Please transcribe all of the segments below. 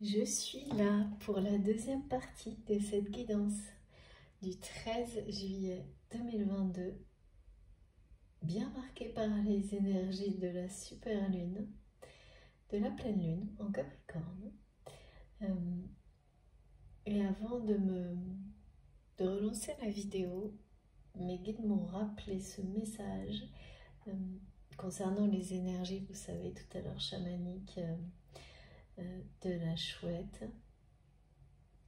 Je suis là pour la deuxième partie de cette guidance du 13 juillet 2022, bien marquée par les énergies de la super lune, de la pleine lune en Capricorne. Et avant de relancer la vidéo, mes guides m'ont rappelé ce message concernant les énergies, vous savez, tout à l'heure chamaniques, de la chouette,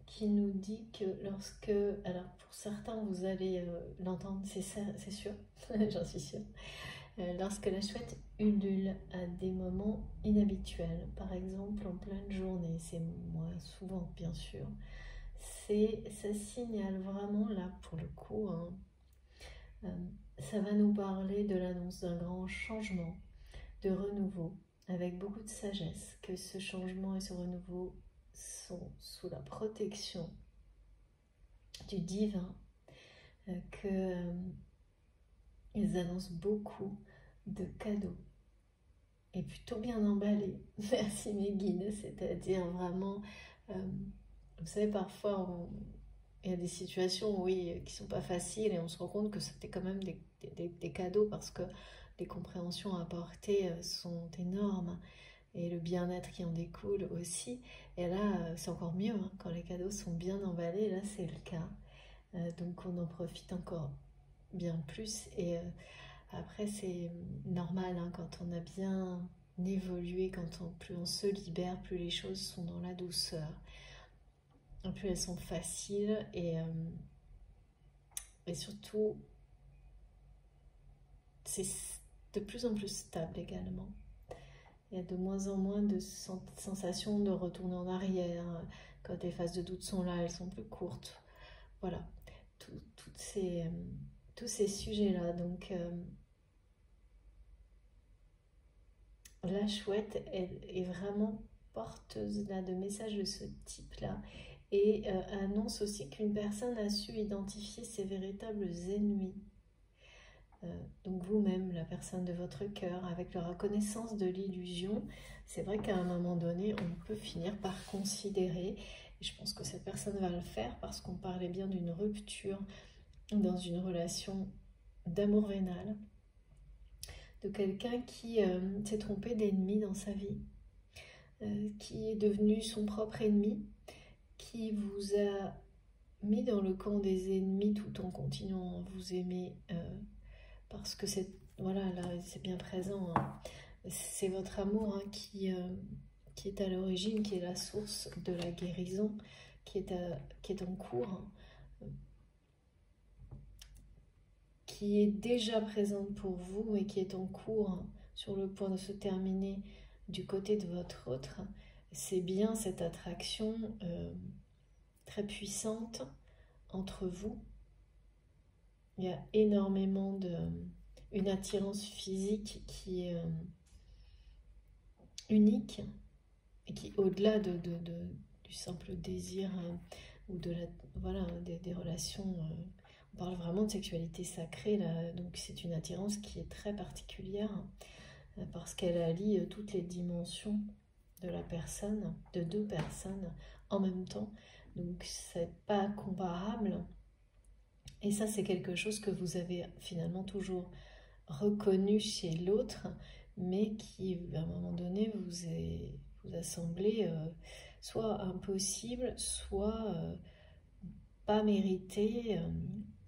qui nous dit que lorsque, alors pour certains vous allez l'entendre, c'est sûr, j'en suis sûre, lorsque la chouette ulule à des moments inhabituels, par exemple en pleine journée, c'est moins souvent bien sûr, ça signale vraiment là pour le coup, ça va nous parler de l'annonce d'un grand changement, de renouveau, avec beaucoup de sagesse, que ce changement et ce renouveau sont sous la protection du divin, qu'ils annoncent beaucoup de cadeaux et plutôt bien emballés. Merci mes guides, c'est-à-dire vraiment, vous savez, parfois il y a des situations, oui, qui sont pas faciles et on se rend compte que c'était quand même des cadeaux parce que les compréhensions apportées sont énormes et le bien-être qui en découle aussi. Et là, c'est encore mieux hein, quand les cadeaux sont bien emballés, là c'est le cas. Donc on en profite encore bien plus. Et après, c'est normal hein, quand on a bien évolué, plus on se libère, plus les choses sont dans la douceur, plus elles sont faciles et surtout, c'est de plus en plus stable également. Il y a de moins en moins de sensations de retourner en arrière. Quand les phases de doute sont là, elles sont plus courtes. Voilà, tous ces sujets-là. Donc, la chouette, elle est vraiment porteuse là, de messages de ce type-là et annonce aussi qu'une personne a su identifier ses véritables ennemis. Donc vous-même, la personne de votre cœur, avec la reconnaissance de l'illusion, c'est vrai qu'à un moment donné, on peut finir par considérer, et je pense que cette personne va le faire parce qu'on parlait bien d'une rupture dans une relation d'amour vénal, de quelqu'un qui s'est trompé d'ennemi dans sa vie, qui est devenu son propre ennemi, qui vous a mis dans le camp des ennemis tout en continuant à vous aimer, parce que c'est voilà, là c'est bien présent, hein. C'est votre amour hein, qui est à l'origine, qui est la source de la guérison, qui est en cours, hein, qui est déjà présente pour vous et qui est en cours, hein, sur le point de se terminer du côté de votre autre. C'est bien cette attraction très puissante entre vous. Il y a énormément une attirance physique qui est unique et qui, au-delà du simple désir ou voilà, des relations, on parle vraiment de sexualité sacrée là, donc c'est une attirance qui est très particulière parce qu'elle allie toutes les dimensions de la personne, de deux personnes en même temps, donc c'est pas comparable. Et ça, c'est quelque chose que vous avez finalement toujours reconnu chez l'autre, mais qui, à un moment donné, vous a semblé soit impossible, soit pas mérité.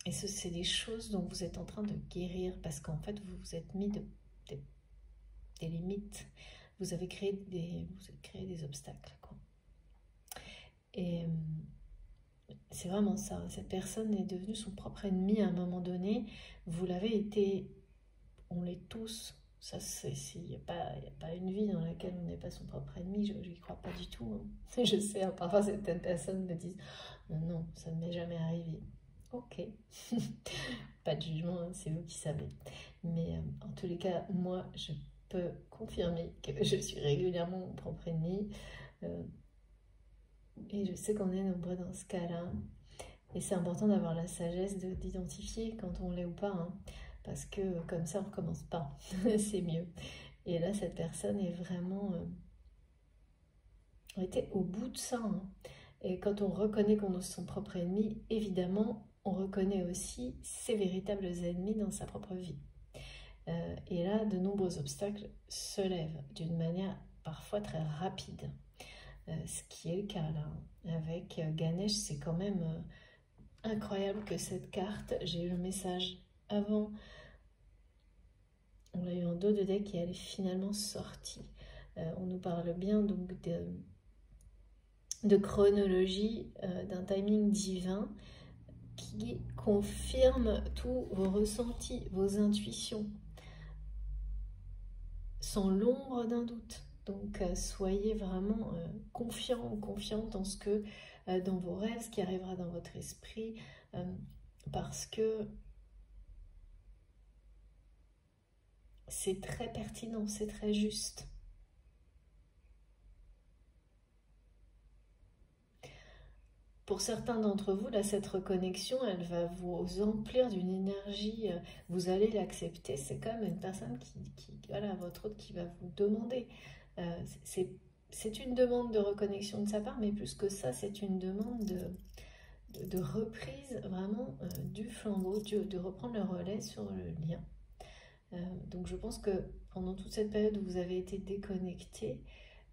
Et c'est des choses dont vous êtes en train de guérir, parce qu'en fait, vous vous êtes mis des limites. Vous avez créé des obstacles, quoi. Et c'est vraiment ça. Cette personne est devenue son propre ennemi à un moment donné. Vous l'avez été, on l'est tous. Ça, il n'y a pas une vie dans laquelle on n'est pas son propre ennemi. Je n'y crois pas du tout. Hein. Je sais, hein, parfois certaines personnes me disent non, non, ça ne m'est jamais arrivé. Ok, pas de jugement, hein, c'est vous qui savez. Mais en tous les cas, moi, je peux confirmer que je suis régulièrement mon propre ennemi. Et je sais qu'on est nombreux dans ce cas-là. Et c'est important d'avoir la sagesse d'identifier quand on l'est ou pas. Hein, parce que comme ça, on ne recommence pas. C'est mieux. Et là, cette personne est vraiment On était au bout de ça, hein. Et quand on reconnaît qu'on est son propre ennemi, évidemment, on reconnaît aussi ses véritables ennemis dans sa propre vie. Et là, de nombreux obstacles se lèvent d'une manière parfois très rapide. Ce qui est le cas là. Avec Ganesh, c'est quand même incroyable que cette carte, j'ai eu le message avant, on l'a eu en dos de deck et elle est finalement sortie. On nous parle bien donc de chronologie, d'un timing divin qui confirme tous vos ressentis, vos intuitions, sans l'ombre d'un doute. Donc soyez vraiment confiants ou confiantes dans ce que, dans vos rêves, ce qui arrivera dans votre esprit, parce que c'est très pertinent, c'est très juste. Pour certains d'entre vous, là, cette reconnexion, elle va vous emplir d'une énergie, vous allez l'accepter, c'est comme une personne voilà, votre autre qui va vous demander. C'est une demande de reconnexion de sa part, mais plus que ça, c'est une demande de reprise vraiment du flambeau, de reprendre le relais sur le lien. Donc je pense que pendant toute cette période où vous avez été déconnecté,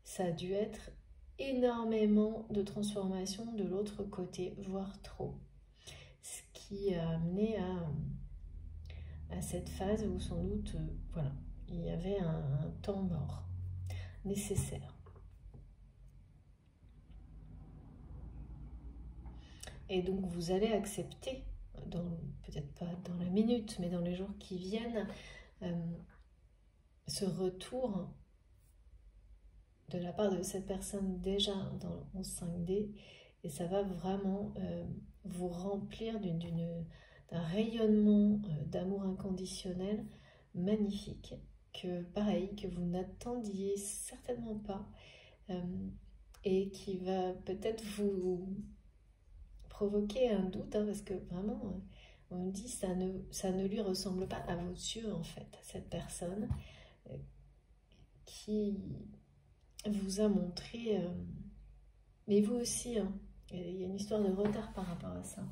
ça a dû être énormément de transformation de l'autre côté, voire trop. Ce qui a amené à cette phase où sans doute, voilà, il y avait un temps mort nécessaire. Et donc vous allez accepter, peut-être pas dans la minute, mais dans les jours qui viennent, ce retour de la part de cette personne déjà en 5D, et ça va vraiment vous remplir d'un rayonnement d'amour inconditionnel magnifique, que pareil, que vous n'attendiez certainement pas, et qui va peut-être vous provoquer un doute, hein, parce que vraiment, on me dit ça ne lui ressemble pas à vos yeux en fait, cette personne qui vous a montré, mais vous aussi, hein, il y a une histoire de retard par rapport à ça,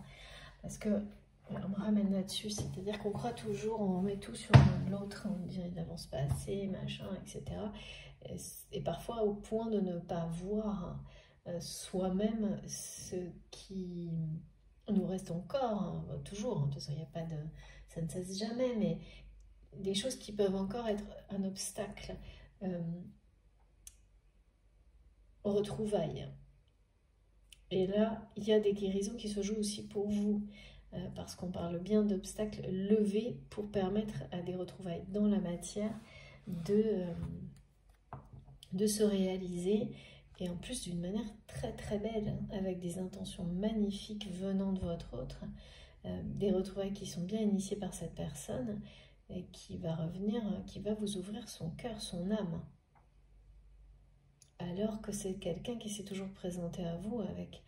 parce que on me ramène là-dessus, c'est-à-dire qu'on croit toujours, on met tout sur l'autre, on dit il n'avance pas assez, machin, etc. Et parfois au point de ne pas voir soi-même ce qui nous reste encore, hein, toujours, de toute façon, il n'y a pas de, ça ne cesse jamais, mais des choses qui peuvent encore être un obstacle aux retrouvailles. Et là, il y a des guérisons qui se jouent aussi pour vous, parce qu'on parle bien d'obstacles levés pour permettre à des retrouvailles dans la matière de se réaliser, et en plus d'une manière très très belle, hein, avec des intentions magnifiques venant de votre autre, des retrouvailles qui sont bien initiées par cette personne, et qui va revenir, qui va vous ouvrir son cœur, son âme. Alors que c'est quelqu'un qui s'est toujours présenté à vous avec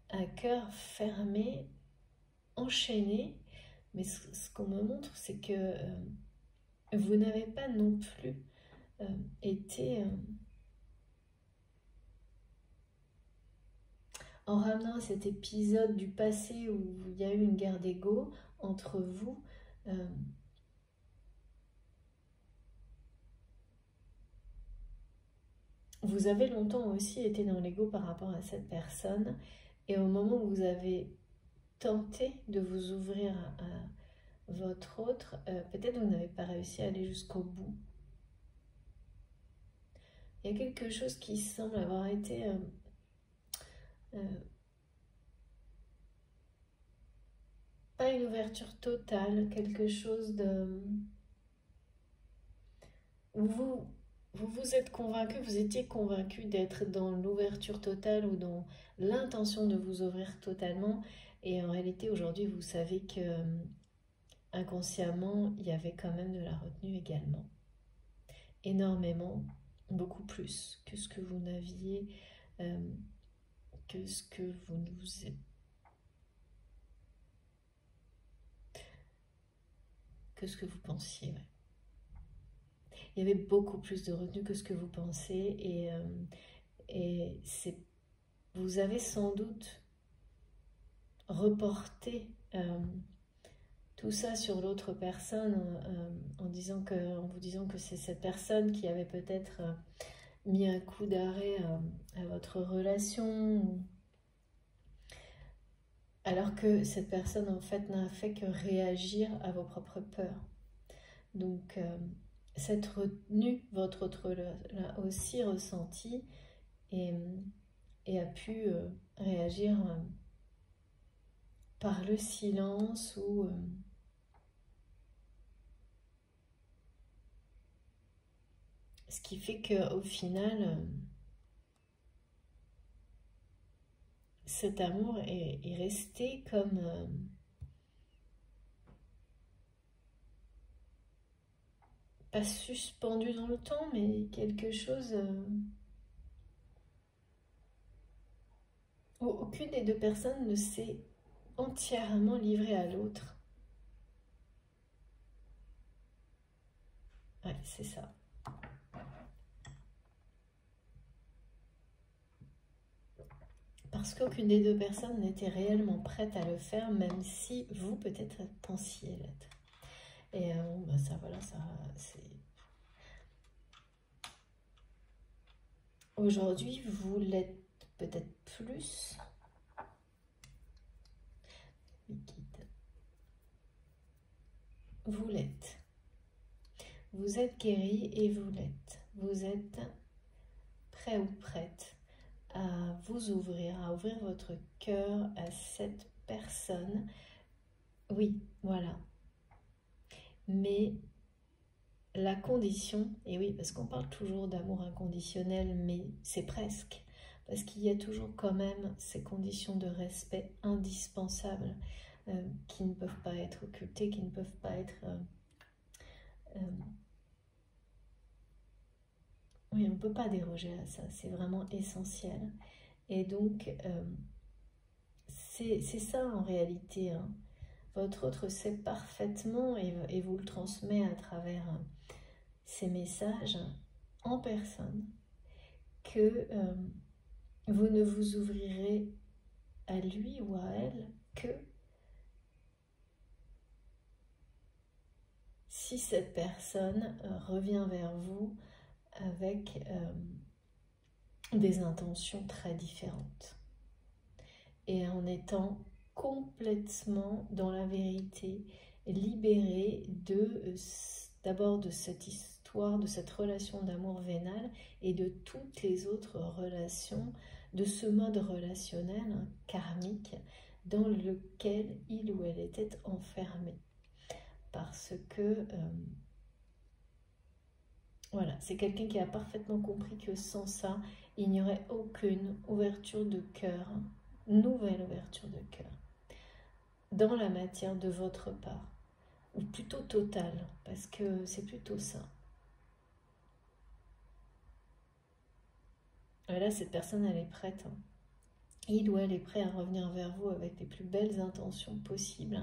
un cœur fermé, enchaîné, mais ce qu'on me montre, c'est que vous n'avez pas non plus été... en ramenant cet épisode du passé où il y a eu une guerre d'ego entre vous, vous avez longtemps aussi été dans l'ego par rapport à cette personne, et au moment où vous avez tenté de vous ouvrir à votre autre, peut-être vous n'avez pas réussi à aller jusqu'au bout. Il y a quelque chose qui semble avoir été pas une ouverture totale, quelque chose de... Vous vous êtes convaincu, vous étiez convaincu d'être dans l'ouverture totale ou dans l'intention de vous ouvrir totalement, et en réalité aujourd'hui vous savez que inconsciemment il y avait quand même de la retenue également. Énormément, beaucoup plus que ce que vous n'aviez, que ce que vous ne vous êtes, que ce que vous pensiez. Ouais. Il y avait beaucoup plus de retenue que ce que vous pensez, Et vous avez sans doute reporté tout ça sur l'autre personne en vous disant que c'est cette personne qui avait peut-être mis un coup d'arrêt à votre relation, alors que cette personne en fait n'a fait que réagir à vos propres peurs. Donc cette retenue, votre autre l'a aussi ressenti et a pu réagir par le silence ou ce qui fait qu'au final cet amour est resté comme pas suspendu dans le temps, mais quelque chose où aucune des deux personnes ne s'est entièrement livrée à l'autre. Ouais, c'est ça. Parce qu'aucune des deux personnes n'était réellement prête à le faire, même si vous, peut-être, pensiez l'être. Et bah ça, voilà, ça, c'est... Aujourd'hui, vous l'êtes peut-être plus. Vous l'êtes. Vous êtes guéri et vous l'êtes. Vous êtes prêt ou prête à vous ouvrir, à ouvrir votre cœur à cette personne. Oui, voilà. Mais la condition, et oui, parce qu'on parle toujours d'amour inconditionnel, mais c'est presque, parce qu'il y a toujours quand même ces conditions de respect indispensables qui ne peuvent pas être occultées, qui ne peuvent pas être... oui, on ne peut pas déroger à ça, c'est vraiment essentiel. Et donc, c'est ça en réalité, hein. Votre autre sait parfaitement et vous le transmet à travers ces messages en personne que vous ne vous ouvrirez à lui ou à elle que si cette personne revient vers vous avec des intentions très différentes et en étant complètement dans la vérité, libéré d'abord de cette histoire, de cette relation d'amour vénal et de toutes les autres relations, de ce mode relationnel karmique dans lequel il ou elle était enfermé. Parce que voilà, c'est quelqu'un qui a parfaitement compris que sans ça, il n'y aurait aucune ouverture de cœur, nouvelle ouverture de cœur, dans la matière de votre part, ou plutôt totale, parce que c'est plutôt ça. Et là, cette personne, elle est prête. Il ou elle est prêt à revenir vers vous avec les plus belles intentions possibles,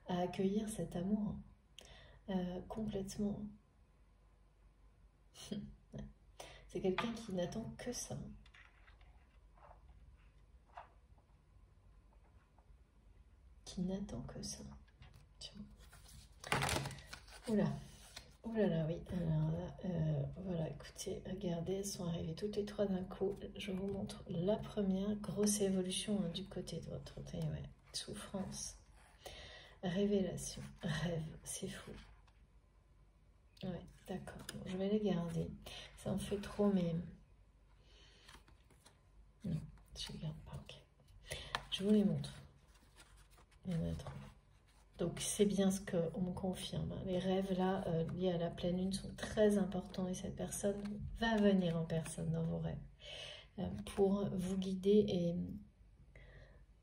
à accueillir cet amour complètement. C'est quelqu'un qui n'attend que ça. Qui n'attend que ça. Tiens. Oula. Oh là là, oui. Alors là, voilà, écoutez, regardez, elles sont arrivées toutes les trois d'un coup. Je vous montre la première grosse évolution du côté de votre ouais. Souffrance, révélation, rêve, c'est fou. Ouais, d'accord. Bon, je vais les garder. Ça en fait trop, mais... Non, je ne les garde pas, ok. Je vous les montre. Il y en a trop. Donc c'est bien ce qu'on me confirme. Les rêves là liés à la pleine lune sont très importants et cette personne va venir en personne dans vos rêves pour vous guider et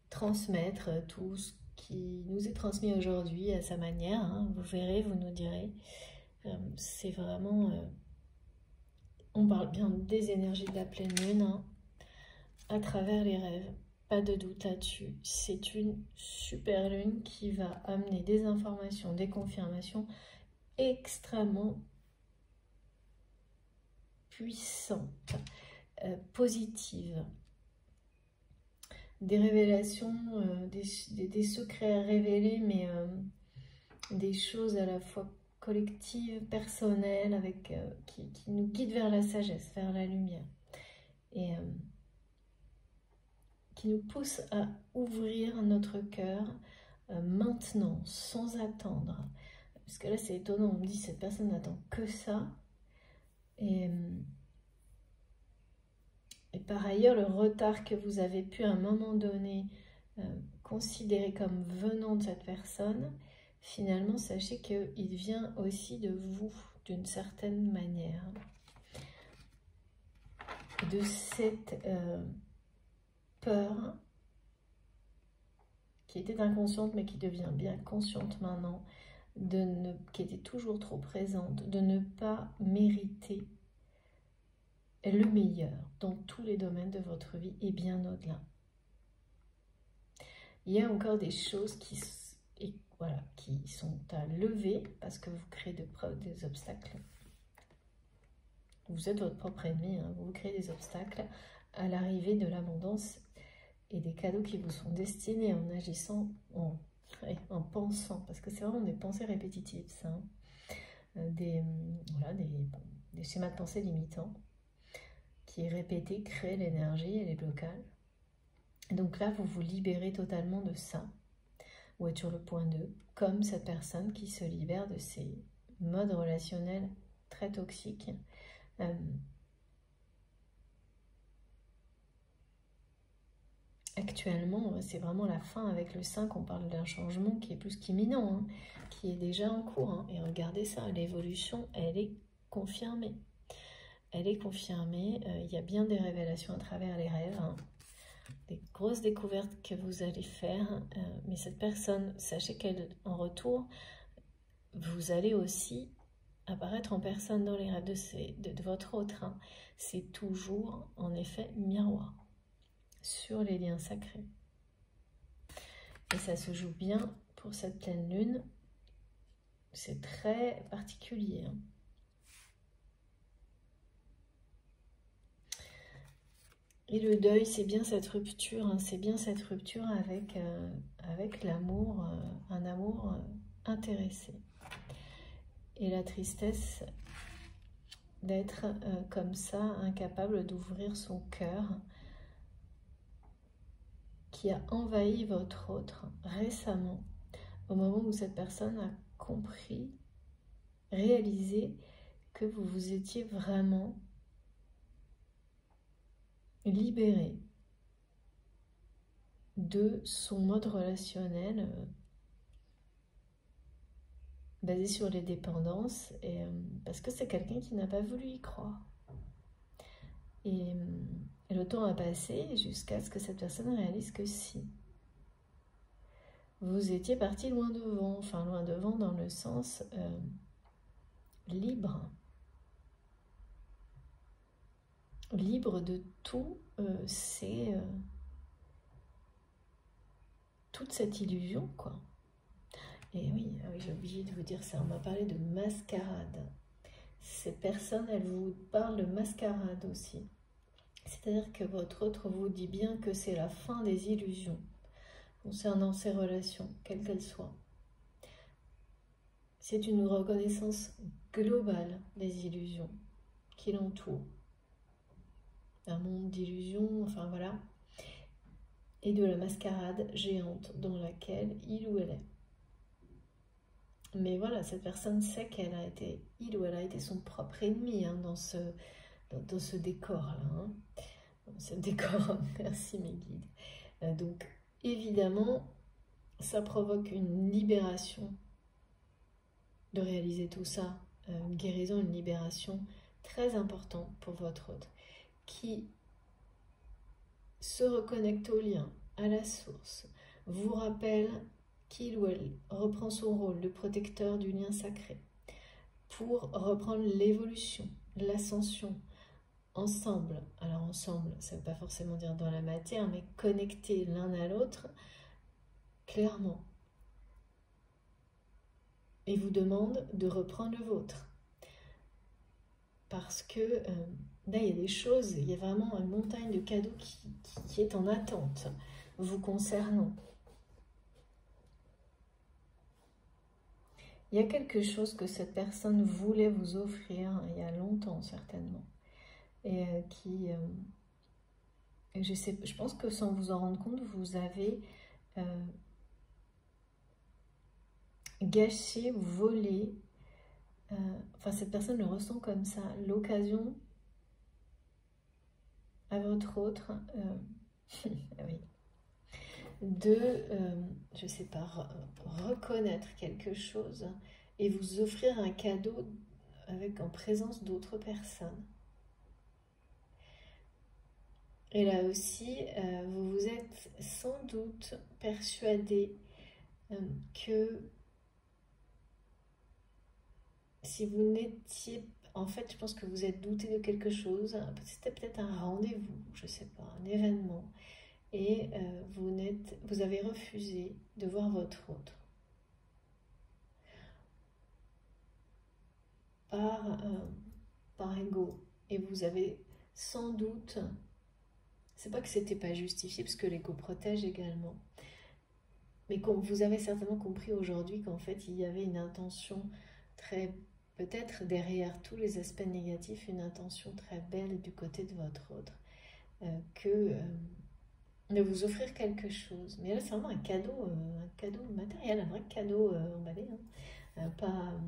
transmettre tout ce qui nous est transmis aujourd'hui à sa manière. Hein. Vous verrez, vous nous direz. C'est vraiment... on parle bien des énergies de la pleine lune hein, à travers les rêves. Pas de doute là-dessus, c'est une super lune qui va amener des informations, des confirmations extrêmement puissantes. positives. Des révélations, des secrets à révéler, mais des choses à la fois collectives, personnelles, qui nous guident vers la sagesse, vers la lumière. Et qui nous poussent à ouvrir notre cœur maintenant, sans attendre. Parce que là, c'est étonnant, on me dit cette personne n'attend que ça. Et par ailleurs, le retard que vous avez pu à un moment donné considérer comme venant de cette personne, finalement, sachez qu'il vient aussi de vous, d'une certaine manière. De cette peur qui était inconsciente, mais qui devient bien consciente maintenant, qui était toujours trop présente, de ne pas mériter le meilleur dans tous les domaines de votre vie et bien au-delà. Il y a encore des choses qui sont à lever parce que vous créez des obstacles. Vous êtes votre propre ennemi, hein, vous créez des obstacles à l'arrivée de l'abondance et des cadeaux qui vous sont destinés en agissant, en pensant, parce que c'est vraiment des pensées répétitives, ça, hein. Des schémas de pensée limitants qui, répétés, créent l'énergie et les blocages. Donc là, vous vous libérez totalement de ça. Vous êtes sur le point 2, comme cette personne qui se libère de ces modes relationnels très toxiques. Actuellement, c'est vraiment la fin avec le 5, on parle d'un changement qui est plus qu'imminent, hein, qui est déjà en cours. Hein. Et regardez ça, l'évolution, elle est confirmée. Elle est confirmée, il y a bien des révélations à travers les rêves, hein. Des grosses découvertes que vous allez faire, mais cette personne, sachez qu'en retour, vous allez aussi apparaître en personne dans les rêves de votre autre. Hein. C'est toujours, en effet, miroir sur les liens sacrés. Et ça se joue bien pour cette pleine lune. C'est très particulier. Hein. Et le deuil, c'est bien cette rupture, hein, c'est bien cette rupture avec l'amour, un amour intéressé. Et la tristesse d'être comme ça, incapable d'ouvrir son cœur, qui a envahi votre autre récemment, au moment où cette personne a compris, réalisé que vous vous étiez vraiment libéré de son mode relationnel basé sur les dépendances, parce que c'est quelqu'un qui n'a pas voulu y croire. Et le temps a passé jusqu'à ce que cette personne réalise que si. Vous étiez parti loin devant, enfin loin devant dans le sens libre. Libre de tout, toute cette illusion, quoi. Et oui, j'ai oublié de vous dire ça, on m'a parlé de mascarade. Cette personne, elle vous parle de mascarade aussi. C'est-à-dire que votre autre vous dit bien que c'est la fin des illusions concernant ses relations, quelles qu'elles soient. C'est une reconnaissance globale des illusions qui l'entourent. Un monde d'illusions, enfin voilà. Et de la mascarade géante dans laquelle il ou elle est. Mais voilà, cette personne sait qu'elle a été, il ou elle a été son propre ennemi, hein, dans ce décor-là. Hein. Dans ce décor, merci mes guides. Donc, évidemment, ça provoque une libération de réaliser tout ça, une guérison, une libération très importante pour votre hôte, qui se reconnecte au lien, à la source, vous rappelle qu'il ou elle reprend son rôle de protecteur du lien sacré pour reprendre l'évolution, l'ascension, ensemble. Alors ensemble, ça ne veut pas forcément dire dans la matière, mais connectés l'un à l'autre, clairement. Et vous demande de reprendre le vôtre. Parce que là, il y a des choses, il y a vraiment une montagne de cadeaux qui est en attente, vous concernant. Il y a quelque chose que cette personne voulait vous offrir il y a longtemps, certainement. Et je pense que sans vous en rendre compte, vous avez gâché ou volé, enfin cette personne le ressent comme ça, l'occasion à votre autre, oui, de, je sais pas, reconnaître quelque chose et vous offrir un cadeau en présence d'autres personnes. Et là aussi, vous vous êtes sans doute persuadé que si vous n'étiez... En fait, je pense que vous êtes douté de quelque chose. C'était peut-être un rendez-vous, je ne sais pas, un événement. Et vous avez refusé de voir votre autre. Par ego. Et vous avez sans doute... C'est pas que c'était pas justifié, parce que l'ego protège également. Mais vous avez certainement compris aujourd'hui qu'en fait, il y avait une intention très... Peut-être derrière tous les aspects négatifs, une intention très belle du côté de votre autre. De vous offrir quelque chose. Mais là, c'est vraiment un cadeau matériel, un vrai cadeau emballé. Pas...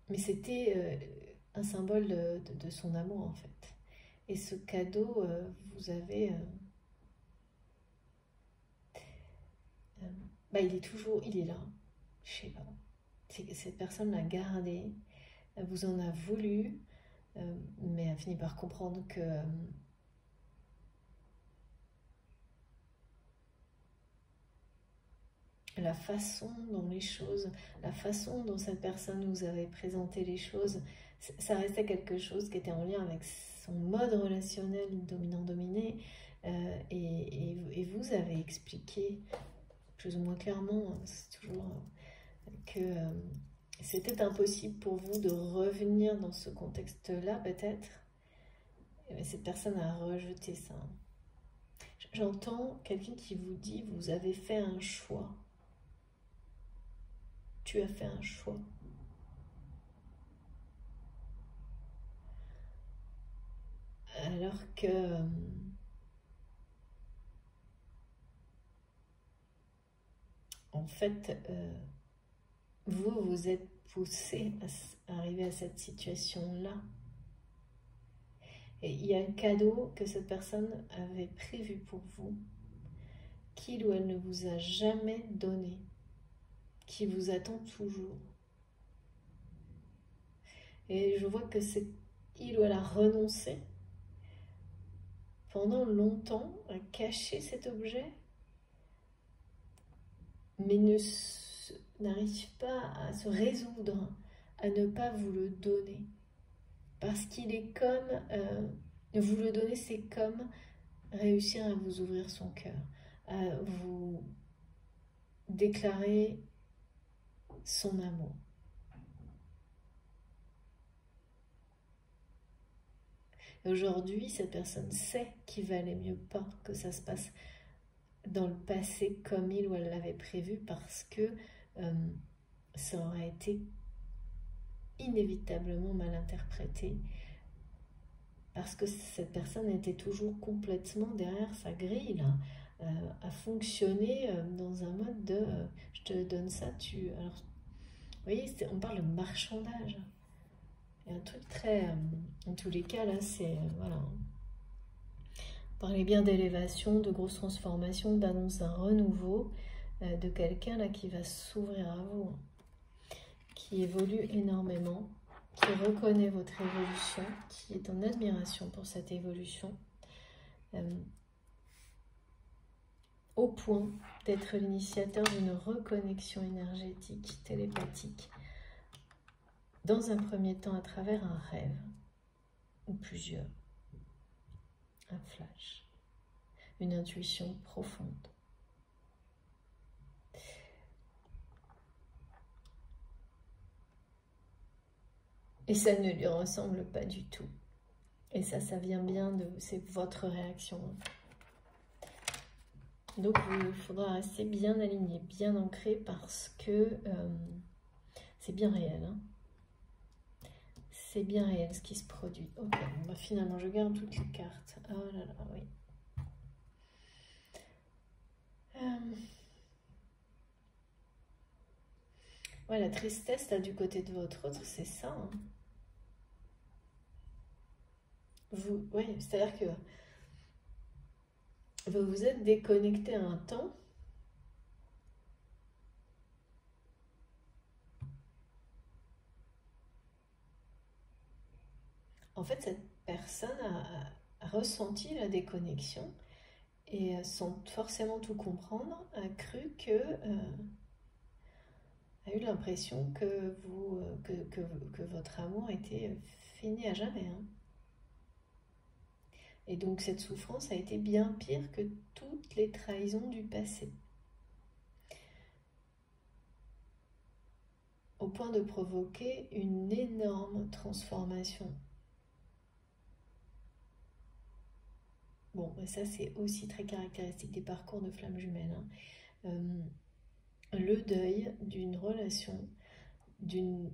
mais c'était un symbole de son amour, en fait. Et ce cadeau, vous avez... il est là. Je sais pas. Cette personne l'a gardé, elle vous en a voulu, mais elle a fini par comprendre que la façon dont cette personne vous avait présenté les choses, ça restait quelque chose qui était en lien avec son mode relationnel dominant-dominé, et vous avez expliqué plus ou moins clairement, c'est toujours que c'était impossible pour vous de revenir dans ce contexte-là, peut-être. Et cette personne a rejeté ça. J'entends quelqu'un qui vous dit, vous avez fait un choix. Tu as fait un choix. Alors que en fait, vous êtes poussé à arriver à cette situation-là. Et il y a un cadeau que cette personne avait prévu pour vous, qu'il ou elle ne vous a jamais donné, qui vous attend toujours. Et je vois que c'est il ou elle a renoncé pendant longtemps à cacher cet objet, mais n'arrive pas à se résoudre à ne pas vous le donner. Parce qu'il est comme... vous le donner, c'est comme réussir à vous ouvrir son cœur, à vous déclarer son amour. Aujourd'hui, cette personne sait qu'il valait mieux pas que ça se passe dans le passé comme il ou elle l'avait prévu, parce que ça aurait été inévitablement mal interprété, parce que cette personne était toujours complètement derrière sa grille, là, à fonctionner dans un mode de je te donne ça, tu... Alors, vous voyez, on parle de marchandage. Il y a un truc très... en tous les cas, là, c'est... voilà. Parlez bien d'élévation, de grosses transformations, d'annonce d'un renouveau, de quelqu'un là qui va s'ouvrir à vous, qui évolue énormément, qui reconnaît votre évolution, qui est en admiration pour cette évolution, au point d'être l'initiateur d'une reconnexion énergétique, télépathique, dans un premier temps à travers un rêve, ou plusieurs. Un flash, une intuition profonde. Et ça ne lui ressemble pas du tout. Et ça vient bien de... C'est votre réaction. Donc, il faudra rester bien aligné, bien ancré parce que c'est bien réel. Hein. C'est bien réel ce qui se produit. Ok, bon, bah, finalement, je garde toutes les cartes. Oh là là, oui. Ouais, la tristesse, là, du côté de votre autre, c'est ça. Hein. Oui, c'est-à-dire que vous vous êtes déconnecté à un temps. En fait, cette personne a ressenti la déconnexion et sans forcément tout comprendre, a cru que... a eu l'impression que, que votre amour était fini à jamais. Hein. Et donc cette souffrance a été bien pire que toutes les trahisons du passé. Au point de provoquer une énorme transformation. Bon, mais ça c'est aussi très caractéristique des parcours de flammes jumelles. Hein. Le deuil d'une relation, d'un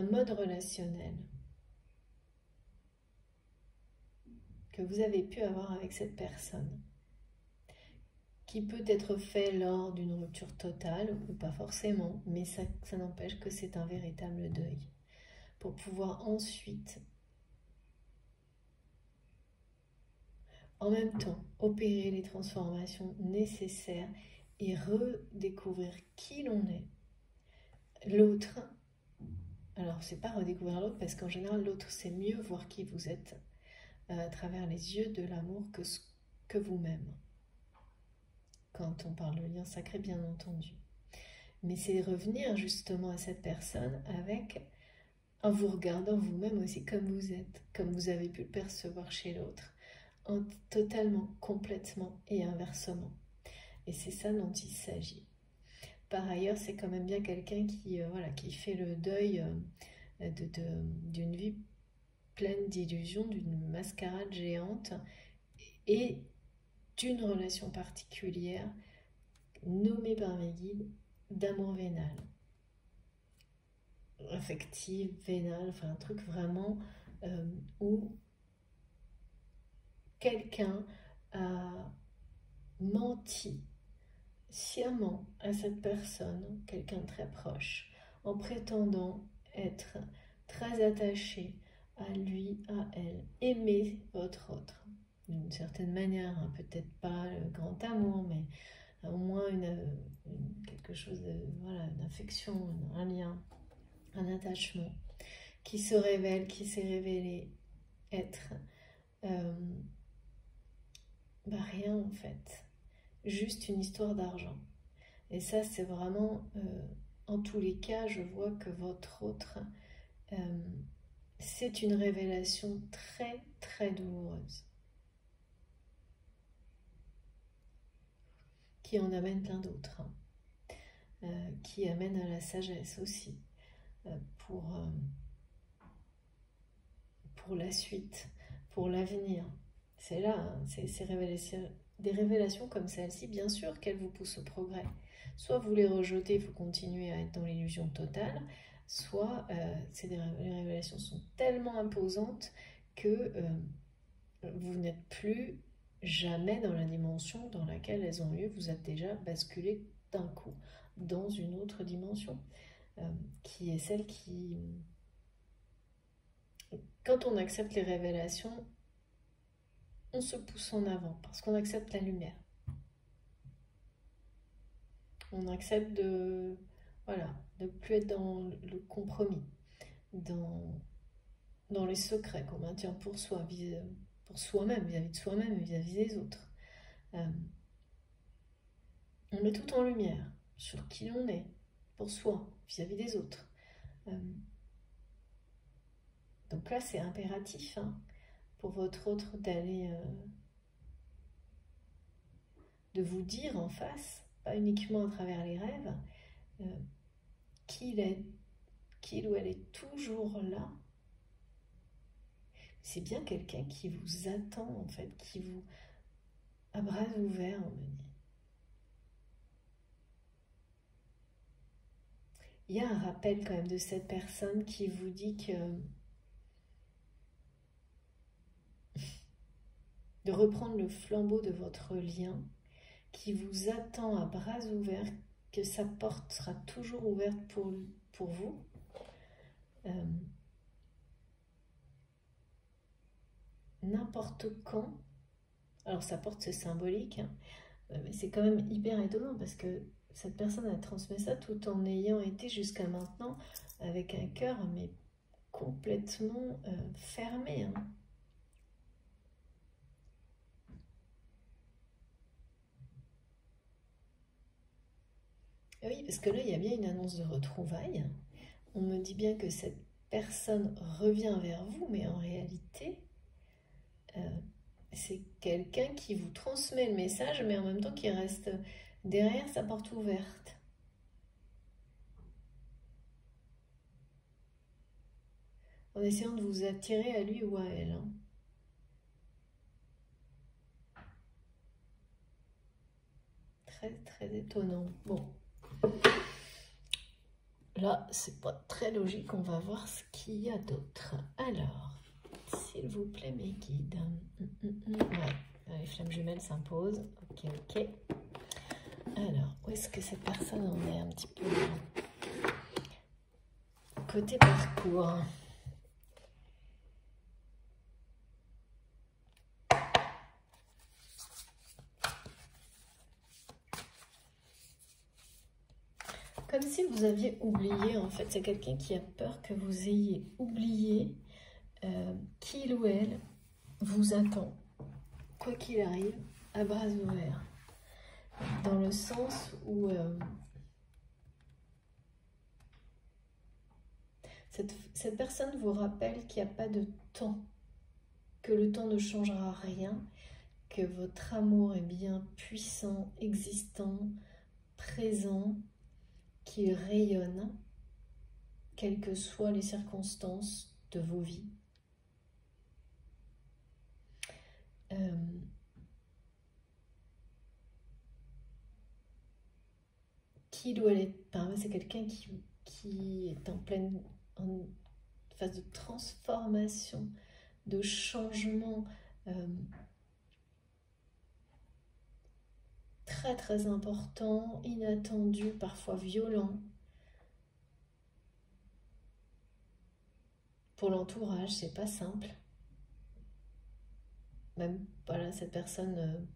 mode relationnel que vous avez pu avoir avec cette personne, qui peut être fait lors d'une rupture totale ou pas forcément, mais ça n'empêche que c'est un véritable deuil. Pour pouvoir ensuite, en même temps, opérer les transformations nécessaires et redécouvrir qui l'on est. L'autre, alors c'est pas redécouvrir l'autre parce qu'en général l'autre c'est mieux voir qui vous êtes à travers les yeux de l'amour que vous-même. Quand on parle de lien sacré, bien entendu. Mais c'est revenir justement à cette personne avec, en vous regardant vous-même aussi comme vous êtes, comme vous avez pu le percevoir chez l'autre, totalement, complètement et inversement. Et c'est ça dont il s'agit. Par ailleurs, c'est quand même bien quelqu'un qui, voilà, qui fait le deuil d'une vie pleine d'illusions, d'une mascarade géante et d'une relation particulière nommée par mes guides d'amour vénal. Affective, vénale, enfin un truc vraiment où quelqu'un a menti sciemment à cette personne, quelqu'un de très proche, en prétendant être très attaché à lui, à elle, aimer votre autre. D'une certaine manière, hein, peut-être pas le grand amour, mais au moins quelque chose de, voilà, une affection, un lien, un attachement qui se révèle, qui s'est révélé être rien en fait, juste une histoire d'argent. Et ça c'est vraiment, en tous les cas, je vois que votre autre, c'est une révélation très très douloureuse, qui en amène plein d'autres, hein, qui amène à la sagesse aussi, pour la suite, pour l'avenir. C'est là, hein, des révélations comme celle-ci, bien sûr qu'elles vous poussent au progrès. Soit vous les rejetez, vous continuez à être dans l'illusion totale, soit les révélations sont tellement imposantes que vous n'êtes plus jamais dans la dimension dans laquelle elles ont lieu. Vous êtes déjà basculé d'un coup dans une autre dimension, qui est celle qui... Quand on accepte les révélations, on se pousse en avant parce qu'on accepte la lumière. On accepte de, voilà, de plus être dans le compromis, dans les secrets qu'on maintient pour soi, pour soi-même, vis-à-vis de soi-même et vis-à-vis des autres. On met tout en lumière sur qui l'on est, pour soi, vis-à-vis des autres. Donc là, c'est impératif, hein, pour votre autre d'aller... de vous dire en face, pas uniquement à travers les rêves, qu'il est qu'il ou elle est toujours là, c'est bien quelqu'un qui vous attend en fait, qui vous à bras ouverts, on me dit. Il y a un rappel quand même de cette personne qui vous dit que de reprendre le flambeau de votre lien, qui vous attend à bras ouverts, que sa porte sera toujours ouverte pour vous. N'importe quand. Alors sa porte c'est symbolique, hein, mais c'est quand même hyper étonnant parce que cette personne a transmis ça tout en ayant été jusqu'à maintenant avec un cœur mais complètement fermé. Hein. Et oui, parce que là, il y a bien une annonce de retrouvailles. On me dit bien que cette personne revient vers vous, mais en réalité, c'est quelqu'un qui vous transmet le message, mais en même temps qui reste derrière sa porte ouverte. En essayant de vous attirer à lui ou à elle. Hein. Très, très étonnant. Bon. Là, c'est pas très logique. On va voir ce qu'il y a d'autre. Alors, s'il vous plaît, mes guides. Ouais, les flammes jumelles s'imposent. Ok, ok. Alors, où est-ce que cette personne en est un petit peu côté parcours? Comme si vous aviez oublié, en fait. C'est quelqu'un qui a peur que vous ayez oublié qu'il ou elle vous attend, quoi qu'il arrive, à bras ouverts. Dans le sens où cette personne vous rappelle qu'il n'y a pas de temps, que le temps ne changera rien, que votre amour est bien puissant, existant, présent, qu'il rayonne, quelles que soient les circonstances de vos vies. Qui doit être, c'est quelqu'un qui est en pleine phase de transformation, de changement très très important, inattendu, parfois violent. Pour l'entourage, c'est pas simple. Même, voilà, cette personne,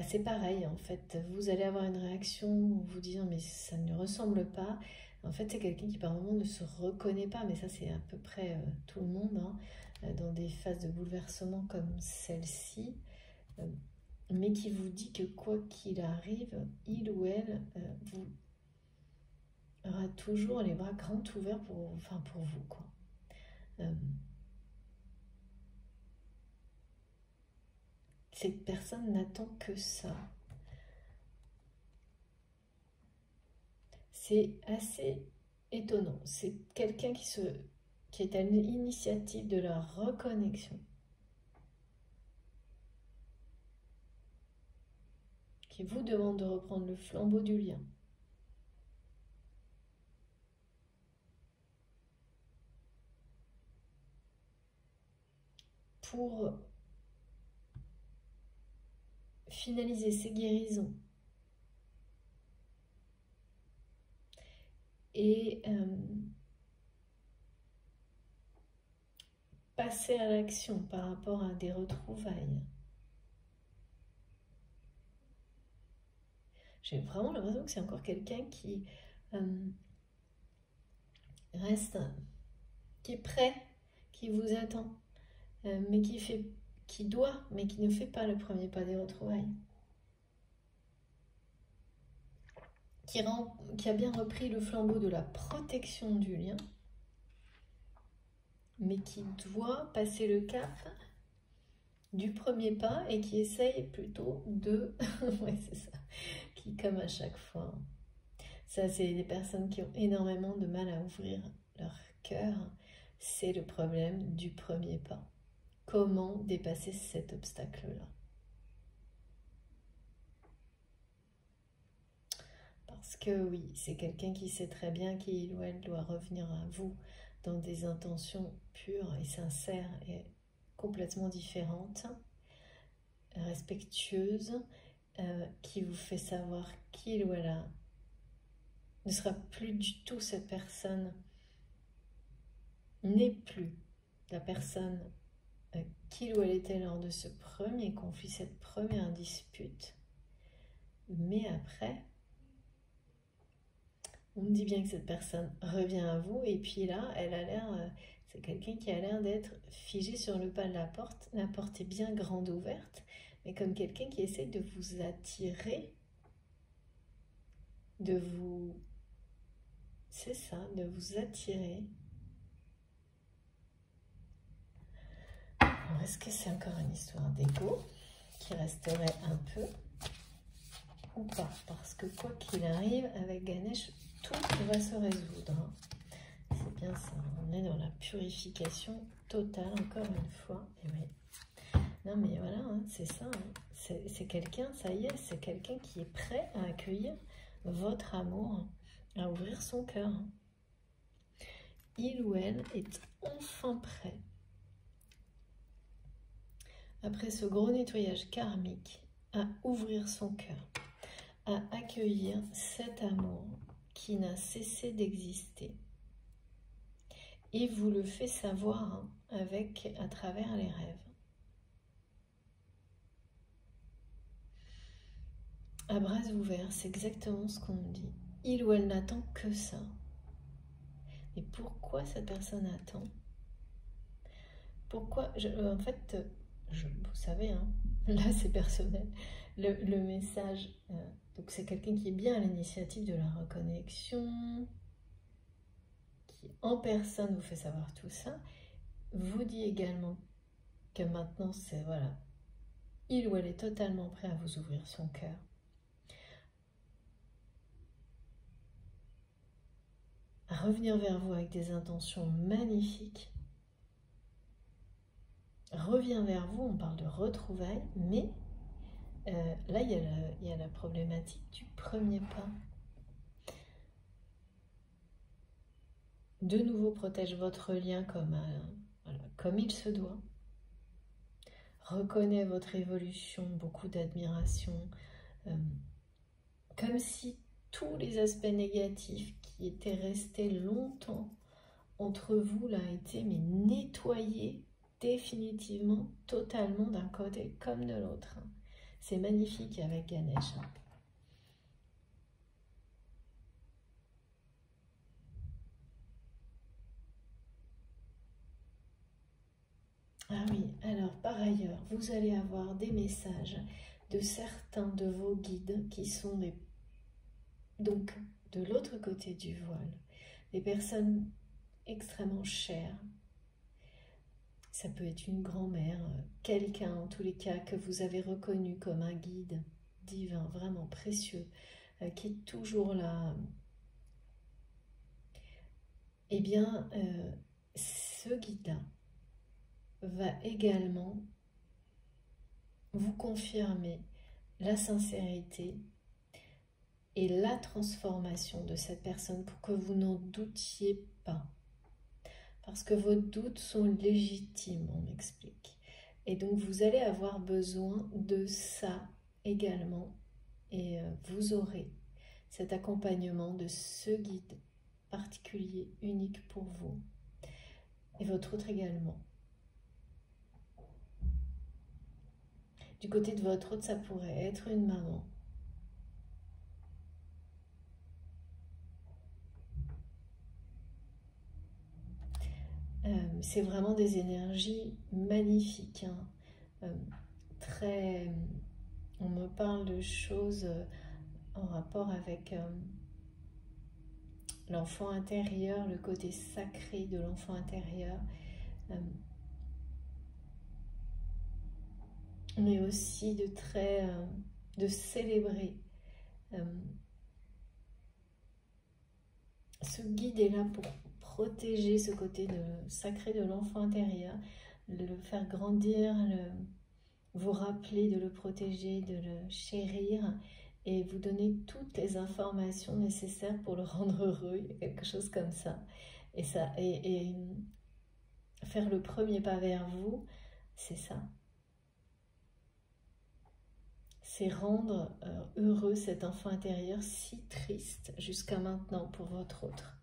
c'est pareil en fait. Vous allez avoir une réaction vous disant mais ça ne ressemble pas. En fait, c'est quelqu'un qui par moment ne se reconnaît pas, mais ça c'est à peu près tout le monde, hein, dans des phases de bouleversement comme celle-ci, mais qui vous dit que quoi qu'il arrive, il ou elle vous aura toujours les bras grands ouverts pour vous, quoi. Cette personne n'attend que ça. C'est assez étonnant. C'est quelqu'un qui est à l'initiative de la reconnexion. Qui vous demande de reprendre le flambeau du lien. Pour finaliser ces guérisons. Et passer à l'action par rapport à des retrouvailles. J'ai vraiment l'impression que c'est encore quelqu'un qui reste, qui est prêt, qui vous attend, mais qui doit, mais qui ne fait pas le premier pas des retrouvailles. Qui a bien repris le flambeau de la protection du lien, mais qui doit passer le cap du premier pas et qui essaye plutôt de... ouais, c'est ça. Qui, comme à chaque fois... Ça, c'est des personnes qui ont énormément de mal à ouvrir leur cœur. C'est le problème du premier pas. Comment dépasser cet obstacle-là? Parce que oui, c'est quelqu'un qui sait très bien qu'il ou elle doit revenir à vous dans des intentions pures et sincères et complètement différentes, respectueuses, qui vous fait savoir qu'il ou elle ne sera plus du tout cette personne, n'est plus la personne qu'il ou elle était lors de ce premier conflit, cette première dispute. Mais après, on me dit bien que cette personne revient à vous, et puis là, elle a l'air, c'est quelqu'un qui a l'air d'être figé sur le pas de la porte est bien grande ouverte, mais comme quelqu'un qui essaie de vous attirer, de vous, c'est ça, de vous attirer. Alors, est-ce que c'est encore une histoire d'ego qui resterait un peu ou pas? Parce que quoi qu'il arrive, avec Ganesh, tout va se résoudre. Hein. C'est bien ça, on est dans la purification totale, encore une fois. Et oui. Non mais voilà, hein, c'est ça. Hein. C'est quelqu'un, ça y est, c'est quelqu'un qui est prêt à accueillir votre amour, à ouvrir son cœur. Il ou elle est enfin prêt. Après ce gros nettoyage karmique, à ouvrir son cœur, à accueillir cet amour qui n'a cessé d'exister. Et vous le fait savoir hein, à travers les rêves. À bras ouverts, c'est exactement ce qu'on me dit. Il ou elle n'attend que ça. Et pourquoi cette personne attend? Pourquoi en fait, vous savez, hein, là c'est personnel, le message, donc c'est quelqu'un qui est bien à l'initiative de la reconnexion, qui en personne vous fait savoir tout ça, vous dit également que maintenant c'est, voilà, il ou elle est totalement prêt à vous ouvrir son cœur. À revenir vers vous avec des intentions magnifiques. Revient vers vous, on parle de retrouvailles, mais là il y a la problématique du premier pas. De nouveau protège votre lien comme il se doit. Reconnaît votre évolution, beaucoup d'admiration, comme si tous les aspects négatifs qui étaient restés longtemps entre vous là étaient nettoyés définitivement, totalement d'un côté comme de l'autre. C'est magnifique avec Ganesh. Ah oui, alors par ailleurs, vous allez avoir des messages de certains de vos guides qui sont donc de l'autre côté du voile, des personnes extrêmement chères. Ça peut être une grand-mère, quelqu'un en tous les cas que vous avez reconnu comme un guide divin, vraiment précieux, qui est toujours là. Eh bien, ce guide-là va également vous confirmer la sincérité et la transformation de cette personne pour que vous n'en doutiez pas. Parce que vos doutes sont légitimes, on m'explique. Et donc vous allez avoir besoin de ça également. Et vous aurez cet accompagnement de ce guide particulier, unique pour vous. Et votre autre également. Du côté de votre autre, ça pourrait être une maman. C'est vraiment des énergies magnifiques. Hein. Très... On me parle de choses en rapport avec l'enfant intérieur, le côté sacré de l'enfant intérieur. Mais aussi de célébrer Ce guide est là pour protéger ce côté sacré de l'enfant intérieur, le faire grandir, vous rappeler de le protéger, de le chérir et vous donner toutes les informations nécessaires pour le rendre heureux, quelque chose comme ça. Et faire le premier pas vers vous, c'est ça. C'est rendre heureux cet enfant intérieur si triste jusqu'à maintenant pour votre autre.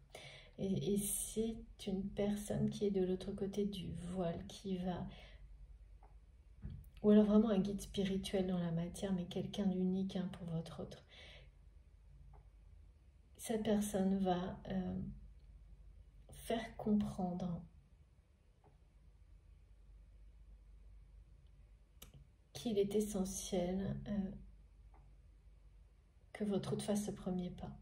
Et c'est une personne qui est de l'autre côté du voile, qui va... Ou alors vraiment un guide spirituel dans la matière, mais quelqu'un d'unique hein, pour votre autre. Cette personne va faire comprendre qu'il est essentiel que votre autre fasse ce premier pas.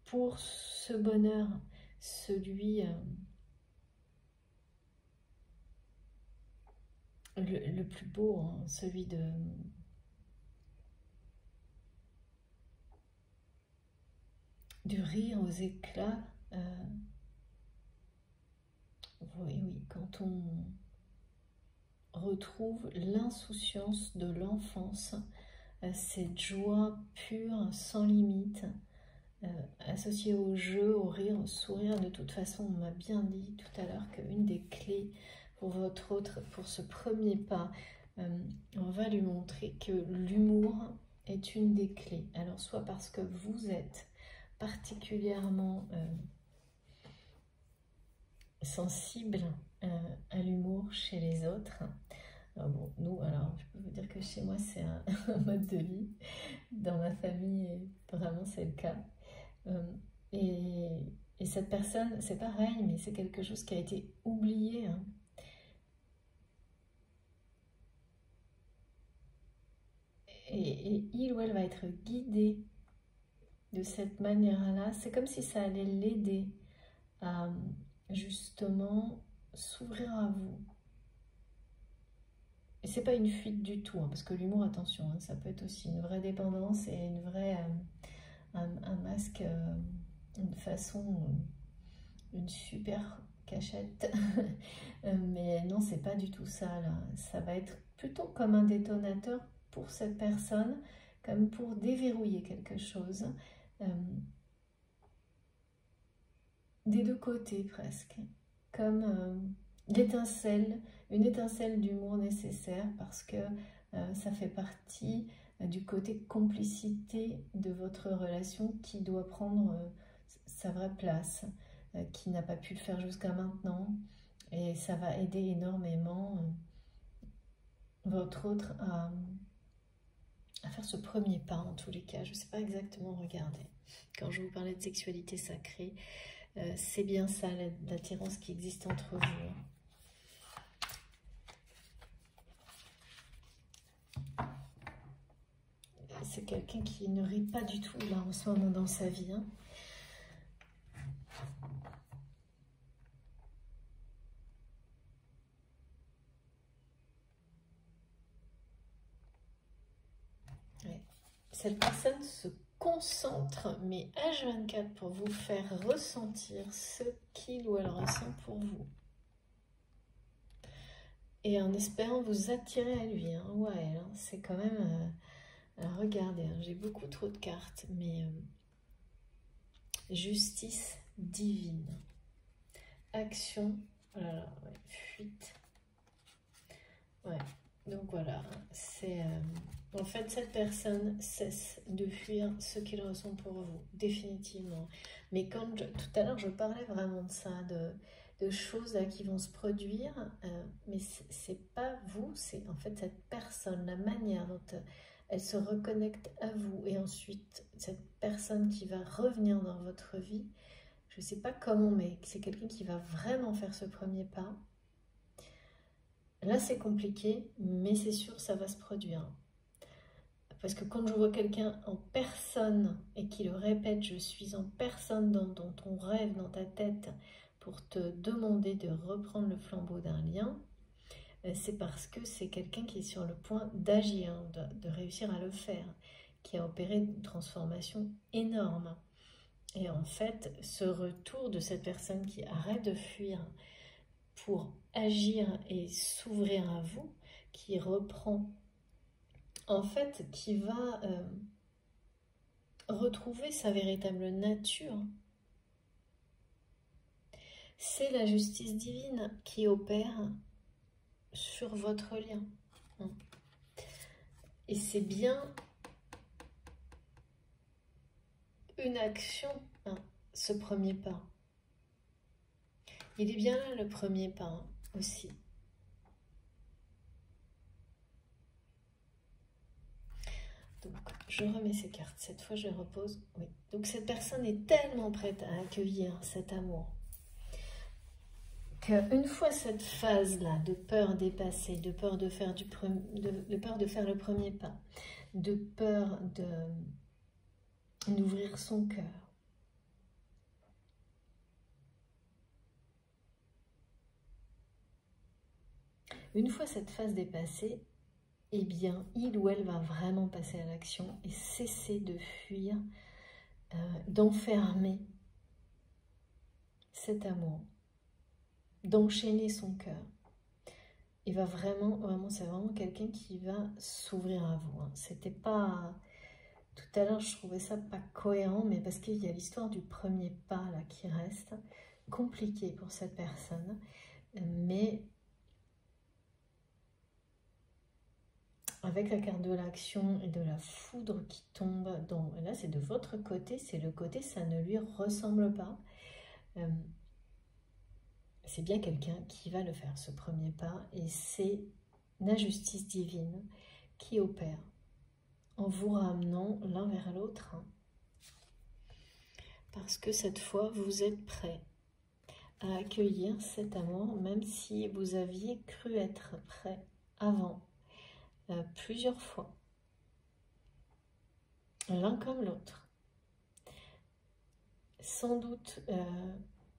Pour ce bonheur, celui le plus beau, hein, celui de rire aux éclats. Oui, quand on retrouve l'insouciance de l'enfance, cette joie pure, sans limite, associée au jeu, au rire, au sourire. De toute façon, on m'a bien dit tout à l'heure qu'une des clés pour votre autre, pour ce premier pas, on va lui montrer que l'humour est une des clés. Alors, soit parce que vous êtes particulièrement sensible à l'humour chez les autres. Alors bon, nous, alors je peux vous dire que chez moi c'est un mode de vie. Dans ma famille, vraiment c'est le cas. Et cette personne, c'est pareil, mais c'est quelque chose qui a été oublié. Hein. Et il ou elle va être guidé de cette manière-là. C'est comme si ça allait l'aider à justement s'ouvrir à vous. Et c'est pas une fuite du tout, hein, parce que l'humour, attention, hein, ça peut être aussi une vraie dépendance et une vraie, un masque, une façon, une super cachette. Mais non, c'est pas du tout ça, là. Ça va être plutôt comme un détonateur pour cette personne, comme pour déverrouiller quelque chose. Des deux côtés presque, comme l'étincelle, une étincelle d'humour nécessaire parce que ça fait partie du côté complicité de votre relation qui doit prendre sa vraie place, qui n'a pas pu le faire jusqu'à maintenant et ça va aider énormément votre autre à faire ce premier pas en tous les cas. Je ne sais pas exactement regarder. Quand je vous parlais de sexualité sacrée, c'est bien ça, l'attirance qui existe entre vous. C'est quelqu'un qui ne rit pas du tout là en ce moment dans sa vie. Hein. Ouais. Cette personne se concentre, mais H24 pour vous faire ressentir ce qu'il ou elle ressent pour vous. Et en espérant vous attirer à lui, hein, ou à elle. Hein. C'est quand même... alors regardez, hein, j'ai beaucoup trop de cartes, mais... justice divine. Action... Oh là là, ouais, fuite. Ouais, donc voilà, c'est... en fait, cette personne cesse de fuir ce qu'il ressent pour vous, définitivement. Mais quand tout à l'heure, je parlais vraiment de ça, de choses là, qui vont se produire, mais c'est pas vous, c'est en fait cette personne, la manière dont elle se reconnecte à vous, et ensuite cette personne qui va revenir dans votre vie, je sais pas comment, mais c'est quelqu'un qui va vraiment faire ce premier pas. Là, c'est compliqué, mais c'est sûr, ça va se produire. Parce que quand je vois quelqu'un en personne et qui le répète, je suis en personne dans ton rêve, dans ta tête, pour te demander de reprendre le flambeau d'un lien, c'est parce que c'est quelqu'un qui est sur le point d'agir, de réussir à le faire, qui a opéré une transformation énorme. Et en fait, ce retour de cette personne qui arrête de fuir pour agir et s'ouvrir à vous, qui reprend, en fait, qui va retrouver sa véritable nature. C'est la justice divine qui opère sur votre lien. Et c'est bien une action, ce premier pas. Il est bien là le premier pas aussi. Donc, je remets ces cartes. Cette fois, je repose. Oui. Donc, cette personne est tellement prête à accueillir cet amour qu'une fois cette phase-là de peur dépassée, de peur de faire de faire le premier pas, de peur d'ouvrir son cœur, une fois cette phase dépassée, eh bien, il ou elle va vraiment passer à l'action et cesser de fuir, d'enfermer cet amour, d'enchaîner son cœur. Il va vraiment, c'est vraiment quelqu'un qui va s'ouvrir à vous. C'était pas... Tout à l'heure, je trouvais ça pas cohérent, mais parce qu'il y a l'histoire du premier pas là qui reste compliqué pour cette personne. Mais avec la carte de l'action et de la foudre qui tombe, là c'est de votre côté, c'est le côté ça ne lui ressemble pas. C'est bien quelqu'un qui va le faire, ce premier pas, et c'est la justice divine qui opère en vous ramenant l'un vers l'autre. Parce que cette fois, vous êtes prêt à accueillir cet amour, même si vous aviez cru être prêt avant, plusieurs fois, l'un comme l'autre. Sans doute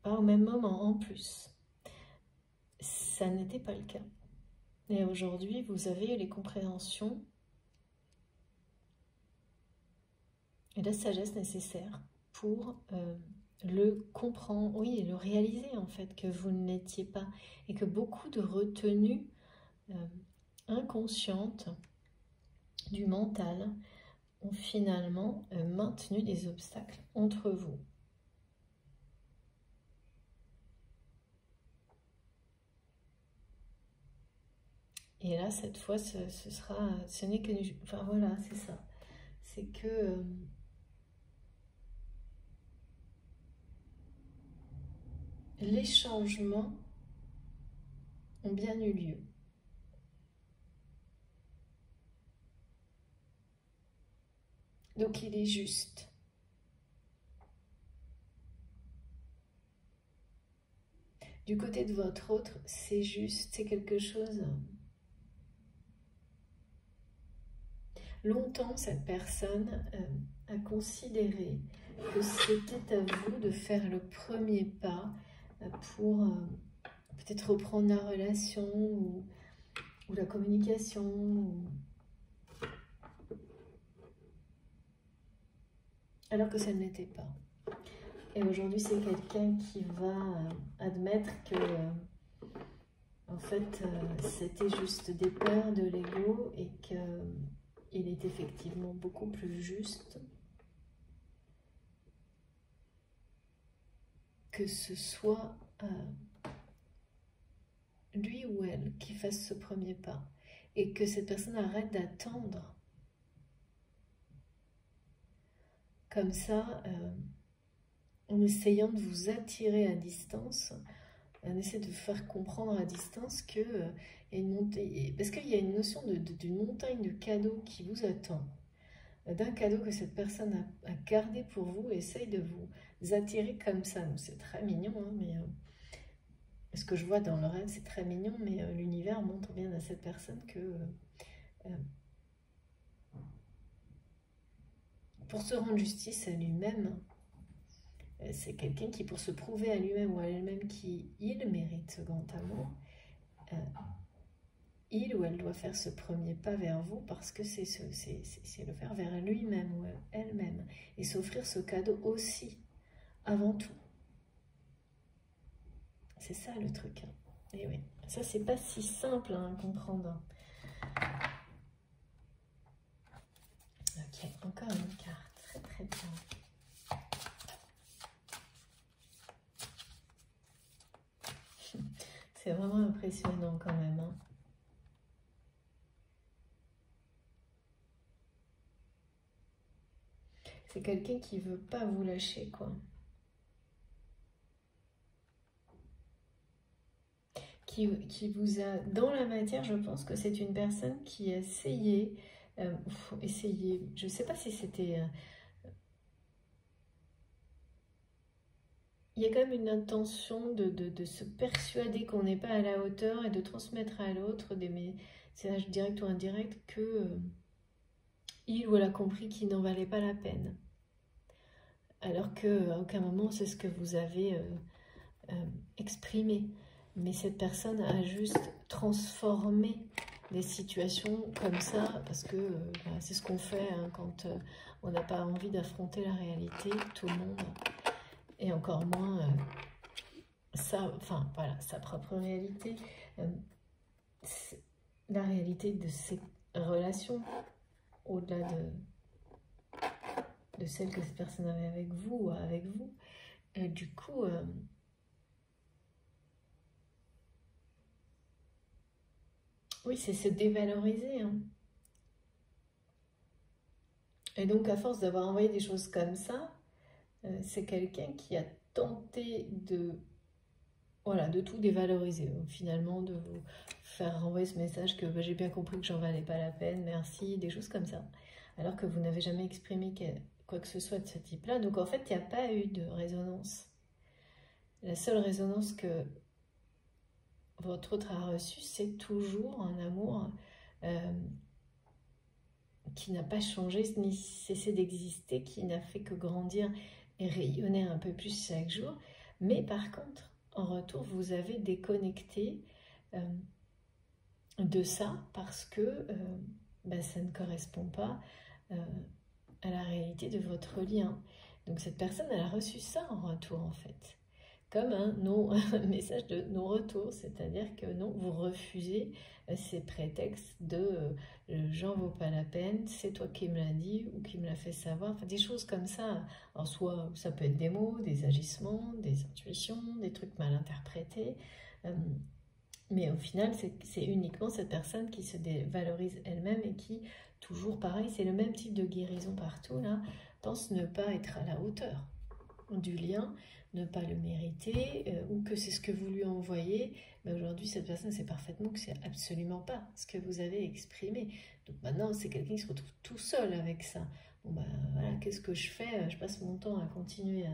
pas au même moment en plus. Ça n'était pas le cas. Et aujourd'hui, vous avez eu les compréhensions et la sagesse nécessaire pour le comprendre, oui, et le réaliser en fait, que vous ne l'étiez pas. Et que beaucoup de retenues inconscientes du mental ont finalement maintenu des obstacles entre vous. Et là, cette fois, ce n'est que... Enfin voilà, c'est ça. C'est que... les changements ont bien eu lieu. Donc il est juste. Du côté de votre autre, c'est juste, c'est quelque chose... Longtemps, cette personne a considéré que c'était à vous de faire le premier pas pour peut-être reprendre la relation ou la communication. Alors que ça ne l'était pas. Et aujourd'hui, c'est quelqu'un qui va admettre que, en fait, c'était juste des peurs de l'ego et qu'il est effectivement beaucoup plus juste que ce soit lui ou elle qui fasse ce premier pas et que cette personne arrête d'attendre comme ça, en essayant de vous attirer à distance, on essaie de vous faire comprendre à distance que y a une montée, parce qu'il y a une notion d'une montagne de cadeaux qui vous attend, d'un cadeau que cette personne a gardé pour vous et essaye de vous attirer comme ça. C'est très mignon, hein, mais ce que je vois dans le rêve, c'est très mignon, mais l'univers montre bien à cette personne que pour se rendre justice à lui-même, c'est quelqu'un qui, pour se prouver à lui-même ou à elle-même qu'il mérite ce grand amour, il ou elle doit faire ce premier pas vers vous parce que c'est le faire vers lui-même ou elle-même. Et s'offrir ce cadeau aussi, avant tout. C'est ça le truc. Hein. Et oui, ça c'est pas si simple à comprendre. Ok, encore une carte. Très très bien. C'est vraiment impressionnant quand même. Hein. C'est quelqu'un qui veut pas vous lâcher, quoi. Qui vous a... Dans la matière, je pense que c'est une personne qui a essayé... je sais pas si c'était... il y a quand même une intention de se persuader qu'on n'est pas à la hauteur et de transmettre à l'autre des messages directs ou indirects que il ou elle a compris qu'il n'en valait pas la peine. Alors qu'à aucun moment c'est ce que vous avez exprimé. Mais cette personne a juste transformé des situations comme ça, parce que c'est ce qu'on fait hein, quand on n'a pas envie d'affronter la réalité, tout le monde, et encore moins sa propre réalité, la réalité de ses relations, au-delà de celle que cette personne avait avec vous ou avec vous. Et du coup, oui, c'est se dévaloriser. Hein. Et donc, à force d'avoir envoyé des choses comme ça, c'est quelqu'un qui a tenté de tout dévaloriser. Finalement, de vous faire renvoyer ce message que j'ai bien compris que j'en valais pas la peine, merci, des choses comme ça. Alors que vous n'avez jamais exprimé quoi que ce soit de ce type-là. Donc, en fait, il n'y a pas eu de résonance. La seule résonance que votre autre a reçue, c'est toujours un amour qui n'a pas changé ni cessé d'exister, qui n'a fait que grandir et rayonner un peu plus chaque jour. Mais par contre, en retour, vous avez déconnecté de ça parce que ça ne correspond pas à la réalité de votre lien. Donc cette personne, elle a reçu ça en retour en fait. Comme un message de non-retour, c'est-à-dire que non, vous refusez ces prétextes de j'en vaut pas la peine, c'est toi qui me l'as dit ou qui me l'a fait savoir, enfin des choses comme ça. En soi, ça peut être des mots, des agissements, des intuitions, des trucs mal interprétés. Mais au final, c'est uniquement cette personne qui se dévalorise elle-même et qui, toujours pareil, c'est le même type de guérison partout, là, pense ne pas être à la hauteur du lien, ne pas le mériter, ou que c'est ce que vous lui envoyez. Mais aujourd'hui, cette personne sait parfaitement que c'est absolument pas ce que vous avez exprimé. Donc maintenant, c'est quelqu'un qui se retrouve tout seul avec ça. Bon voilà, qu'est-ce que je fais? Je passe mon temps à continuer à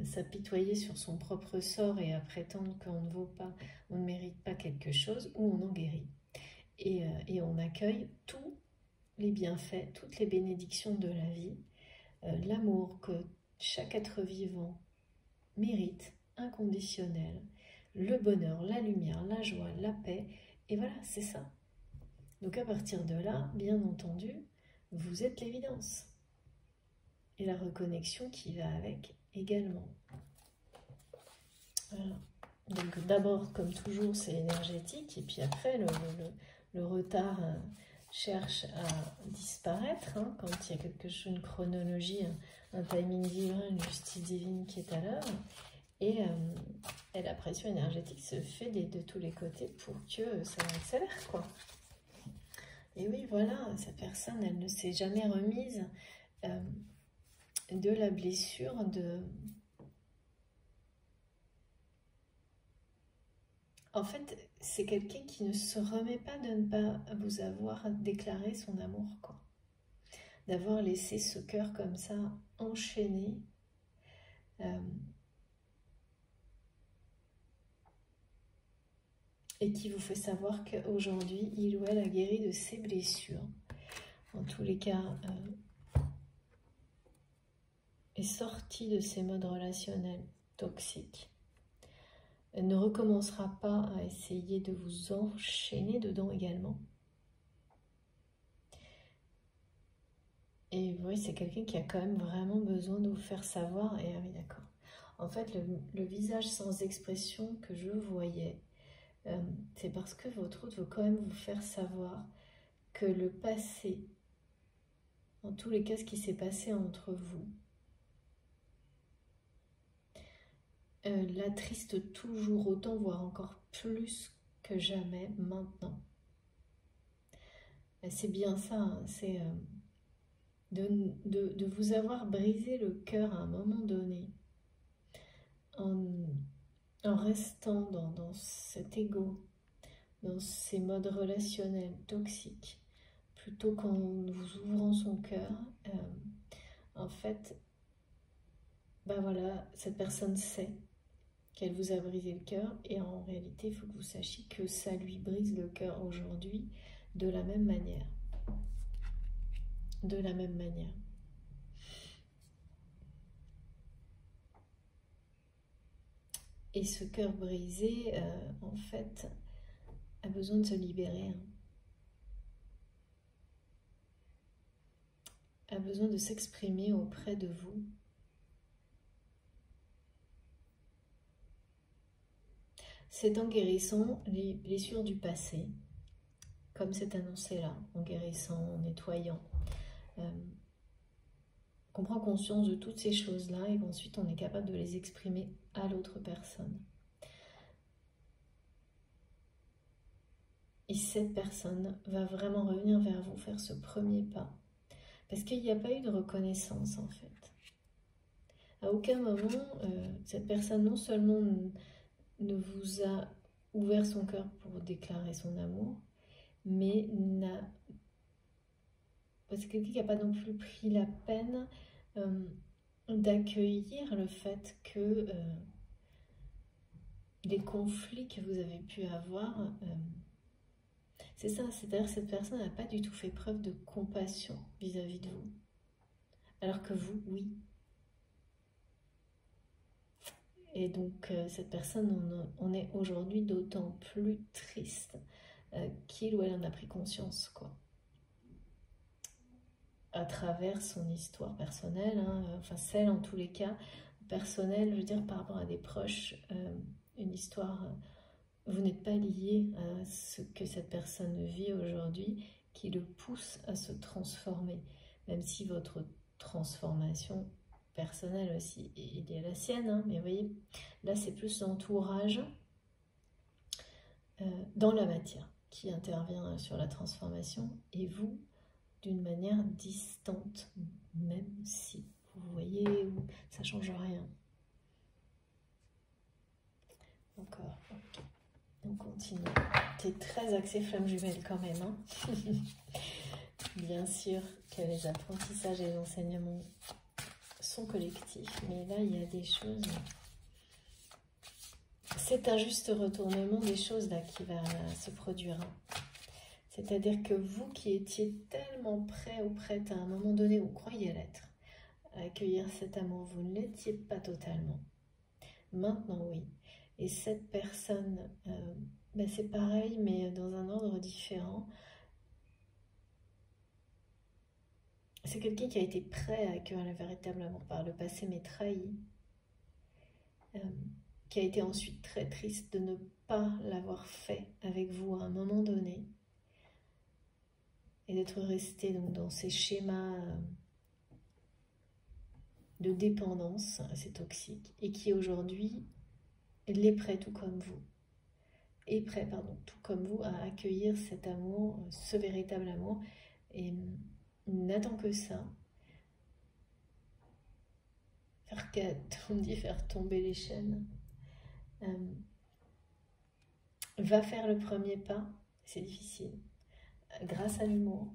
s'apitoyer sur son propre sort et à prétendre qu'on ne vaut pas, on ne mérite pas quelque chose, ou on en guérit. Et on accueille tous les bienfaits, toutes les bénédictions de la vie, l'amour que chaque être vivant mérite, inconditionnel, le bonheur, la lumière, la joie, la paix, et voilà, c'est ça. Donc à partir de là, bien entendu, vous êtes l'évidence. Et la reconnexion qui va avec également. Voilà. Donc d'abord, comme toujours, c'est énergétique, et puis après, le retard cherche à disparaître, hein, quand il y a quelque chose, une chronologie, un timing divin, une justice divine qui est à l'heure, et la pression énergétique se fait de tous les côtés pour que ça accélère, quoi. Et oui, voilà, cette personne, elle ne s'est jamais remise de la blessure En fait, c'est quelqu'un qui ne se remet pas de ne pas vous avoir déclaré son amour, quoi. D'avoir laissé ce cœur comme ça enchaîné. Et qui vous fait savoir qu'aujourd'hui, il ou elle a guéri de ses blessures. En tous les cas, est sorti de ces modes relationnels toxiques. ne recommencera pas à essayer de vous enchaîner dedans également. Et oui, c'est quelqu'un qui a quand même vraiment besoin de vous faire savoir. Et ah oui, d'accord. En fait, le visage sans expression que je voyais, c'est parce que votre hôte veut quand même vous faire savoir que le passé, en tous les cas, ce qui s'est passé entre vous, l'attriste toujours autant, voire encore plus que jamais maintenant. C'est bien ça, hein, c'est de vous avoir brisé le cœur à un moment donné, en restant dans cet ego, dans ces modes relationnels toxiques, plutôt qu'en vous ouvrant son cœur. En fait, ben voilà, cette personne sait qu'elle vous a brisé le cœur, et en réalité, il faut que vous sachiez que ça lui brise le cœur aujourd'hui de la même manière. De la même manière. Et ce cœur brisé, en fait, a besoin de se libérer. Hein. A besoin de s'exprimer auprès de vous. C'est en guérissant les blessures du passé, comme c'est annoncé là, en guérissant, en nettoyant, qu'on prend conscience de toutes ces choses-là et qu'ensuite on est capable de les exprimer à l'autre personne. Et cette personne va vraiment revenir vers vous, faire ce premier pas. Parce qu'il n'y a pas eu de reconnaissance en fait. À aucun moment, cette personne non seulement ne vous a ouvert son cœur pour déclarer son amour, mais c'est quelqu'un qui n'a pas non plus pris la peine d'accueillir le fait que les conflits que vous avez pu avoir, c'est ça, c'est-à-dire que cette personne n'a pas du tout fait preuve de compassion vis-à-vis de vous. Alors que vous, oui. Et donc, cette personne, on est aujourd'hui d'autant plus triste qu'il ou elle en a pris conscience, quoi. À travers son histoire personnelle, hein, enfin celle en tous les cas, personnelle, je veux dire par rapport à des proches, une histoire, vous n'êtes pas lié à ce que cette personne vit aujourd'hui qui le pousse à se transformer, même si votre transformation personnelle aussi est liée à la sienne, hein, mais vous voyez, là c'est plus l'entourage dans la matière qui intervient sur la transformation, et vous, d'une manière distante, même si vous voyez, ça ne change rien. Encore, ok. On continue. T'es très axé flamme jumelle quand même. Hein. Bien sûr que les apprentissages et les enseignements sont collectifs, mais là il y a des choses. C'est un juste retournement des choses là qui va se produire. C'est-à-dire que vous qui étiez tellement prêt ou prête à un moment donné, vous croyez l'être, à accueillir cet amour, vous ne l'étiez pas totalement. Maintenant, oui. Et cette personne, ben c'est pareil, mais dans un ordre différent. C'est quelqu'un qui a été prêt à accueillir le véritable amour par le passé, mais trahi. Qui a été ensuite très triste de ne pas l'avoir fait avec vous à un moment donné. Et d'être resté donc dans ces schémas de dépendance assez toxiques, et qui aujourd'hui est prêt tout comme vous, tout comme vous, à accueillir cet amour, ce véritable amour, et n'attend que ça, faire tomber les chaînes, va faire le premier pas, c'est difficile, grâce à l'humour,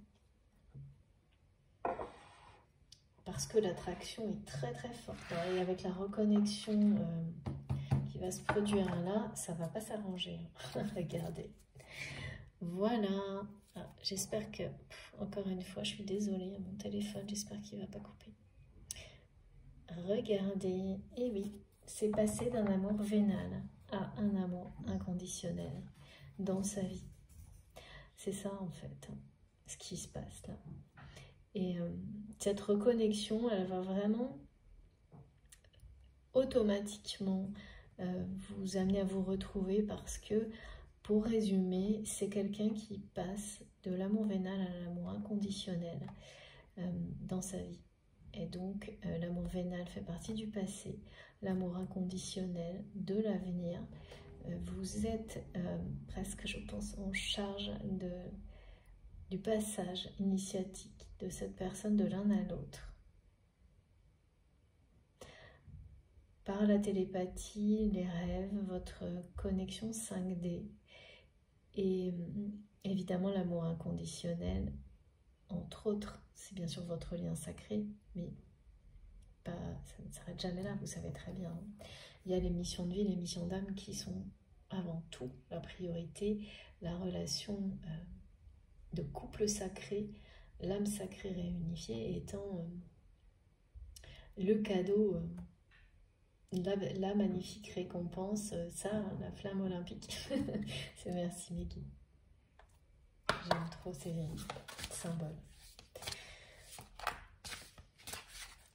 parce que l'attraction est très très forte, et avec la reconnexion qui va se produire là, ça va pas s'arranger. Regardez. Voilà. Ah, j'espère que, encore une fois, je suis désolée, mon téléphone, j'espère qu'il va pas couper. Regardez. Et oui, c'est passé d'un amour vénal à un amour inconditionnel dans sa vie. C'est ça en fait, ce qui se passe là. Et cette reconnexion, elle va vraiment automatiquement vous amener à vous retrouver parce que, pour résumer, c'est quelqu'un qui passe de l'amour vénal à l'amour inconditionnel dans sa vie. Et donc, l'amour vénal fait partie du passé, l'amour inconditionnel de l'avenir. Vous êtes presque, je pense, en charge du passage initiatique de cette personne de l'un à l'autre. Par la télépathie, les rêves, votre connexion 5D et évidemment l'amour inconditionnel, entre autres, c'est bien sûr votre lien sacré, mais ça ne s'arrête jamais là, vous savez très bien. Il y a les missions de vie, les missions d'âme qui sont avant tout la priorité, la relation de couple sacré, l'âme sacrée réunifiée étant le cadeau, la magnifique récompense, ça, la flamme olympique. C'est merci Meggy. J'aime trop ces symboles.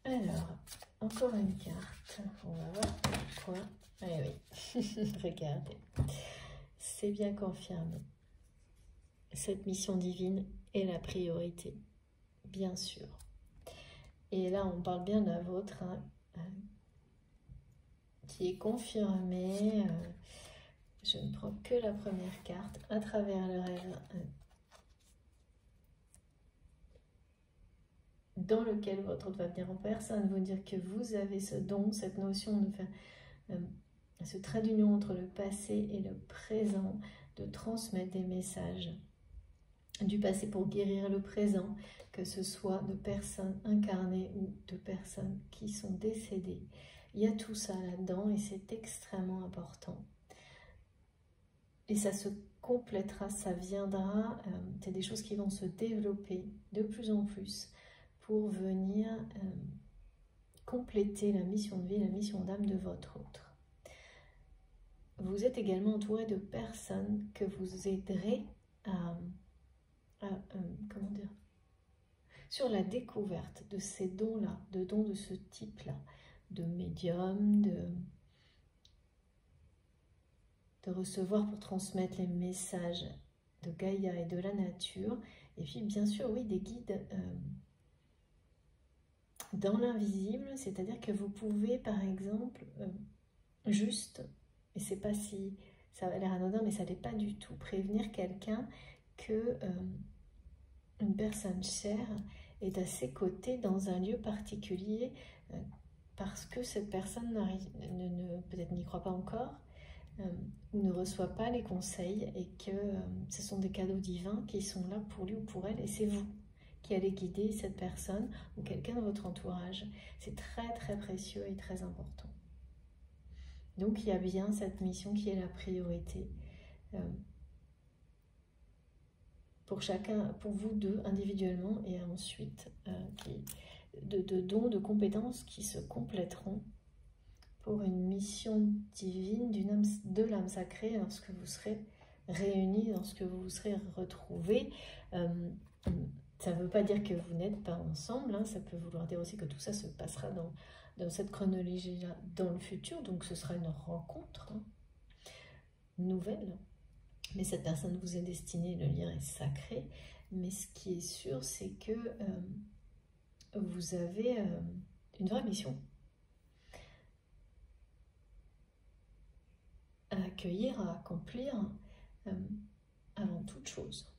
Alors, encore une carte. On va voir quoi. Eh oui, regardez. C'est bien confirmé. Cette mission divine est la priorité, bien sûr. Et là, on parle bien de la vôtre, hein, qui est confirmée. Je ne prends que la première carte à travers le rêve dans lequel votre autre va venir en personne vous dire que vous avez ce don, cette notion de faire ce trait d'union entre le passé et le présent, de transmettre des messages du passé pour guérir le présent, que ce soit de personnes incarnées ou de personnes qui sont décédées. Il y a tout ça là-dedans et c'est extrêmement important. Et ça se complétera, ça viendra, c'est des choses qui vont se développer de plus en plus pour venir compléter la mission de vie, la mission d'âme de votre autre. Vous êtes également entouré de personnes que vous aiderez à comment dire, sur la découverte de ces dons-là, de dons de ce type-là, de médium, de recevoir pour transmettre les messages de Gaïa et de la nature, et puis bien sûr, oui, des guides dans l'invisible, c'est-à-dire que vous pouvez, par exemple, juste, et c'est pas si, ça a l'air anodin, mais ça n'est pas du tout, prévenir quelqu'un que une personne chère est à ses côtés dans un lieu particulier parce que cette personne peut-être n'y croit pas encore ou ne reçoit pas les conseils et que ce sont des cadeaux divins qui sont là pour lui ou pour elle et c'est vous qui allez guider cette personne ou quelqu'un de votre entourage. C'est très très précieux et très important. Donc il y a bien cette mission qui est la priorité. Pour chacun, pour vous deux individuellement et ensuite de dons, de compétences qui se compléteront pour une mission divine de l'âme sacrée lorsque vous serez réunis, lorsque vous vous serez retrouvés. Ça ne veut pas dire que vous n'êtes pas ensemble, hein, ça peut vouloir dire aussi que tout ça se passera dans cette chronologie-là dans le futur, donc ce sera une rencontre nouvelle. Mais cette personne vous est destinée, le lien est sacré. Mais ce qui est sûr, c'est que vous avez une vraie mission à accueillir, à accomplir avant toute chose.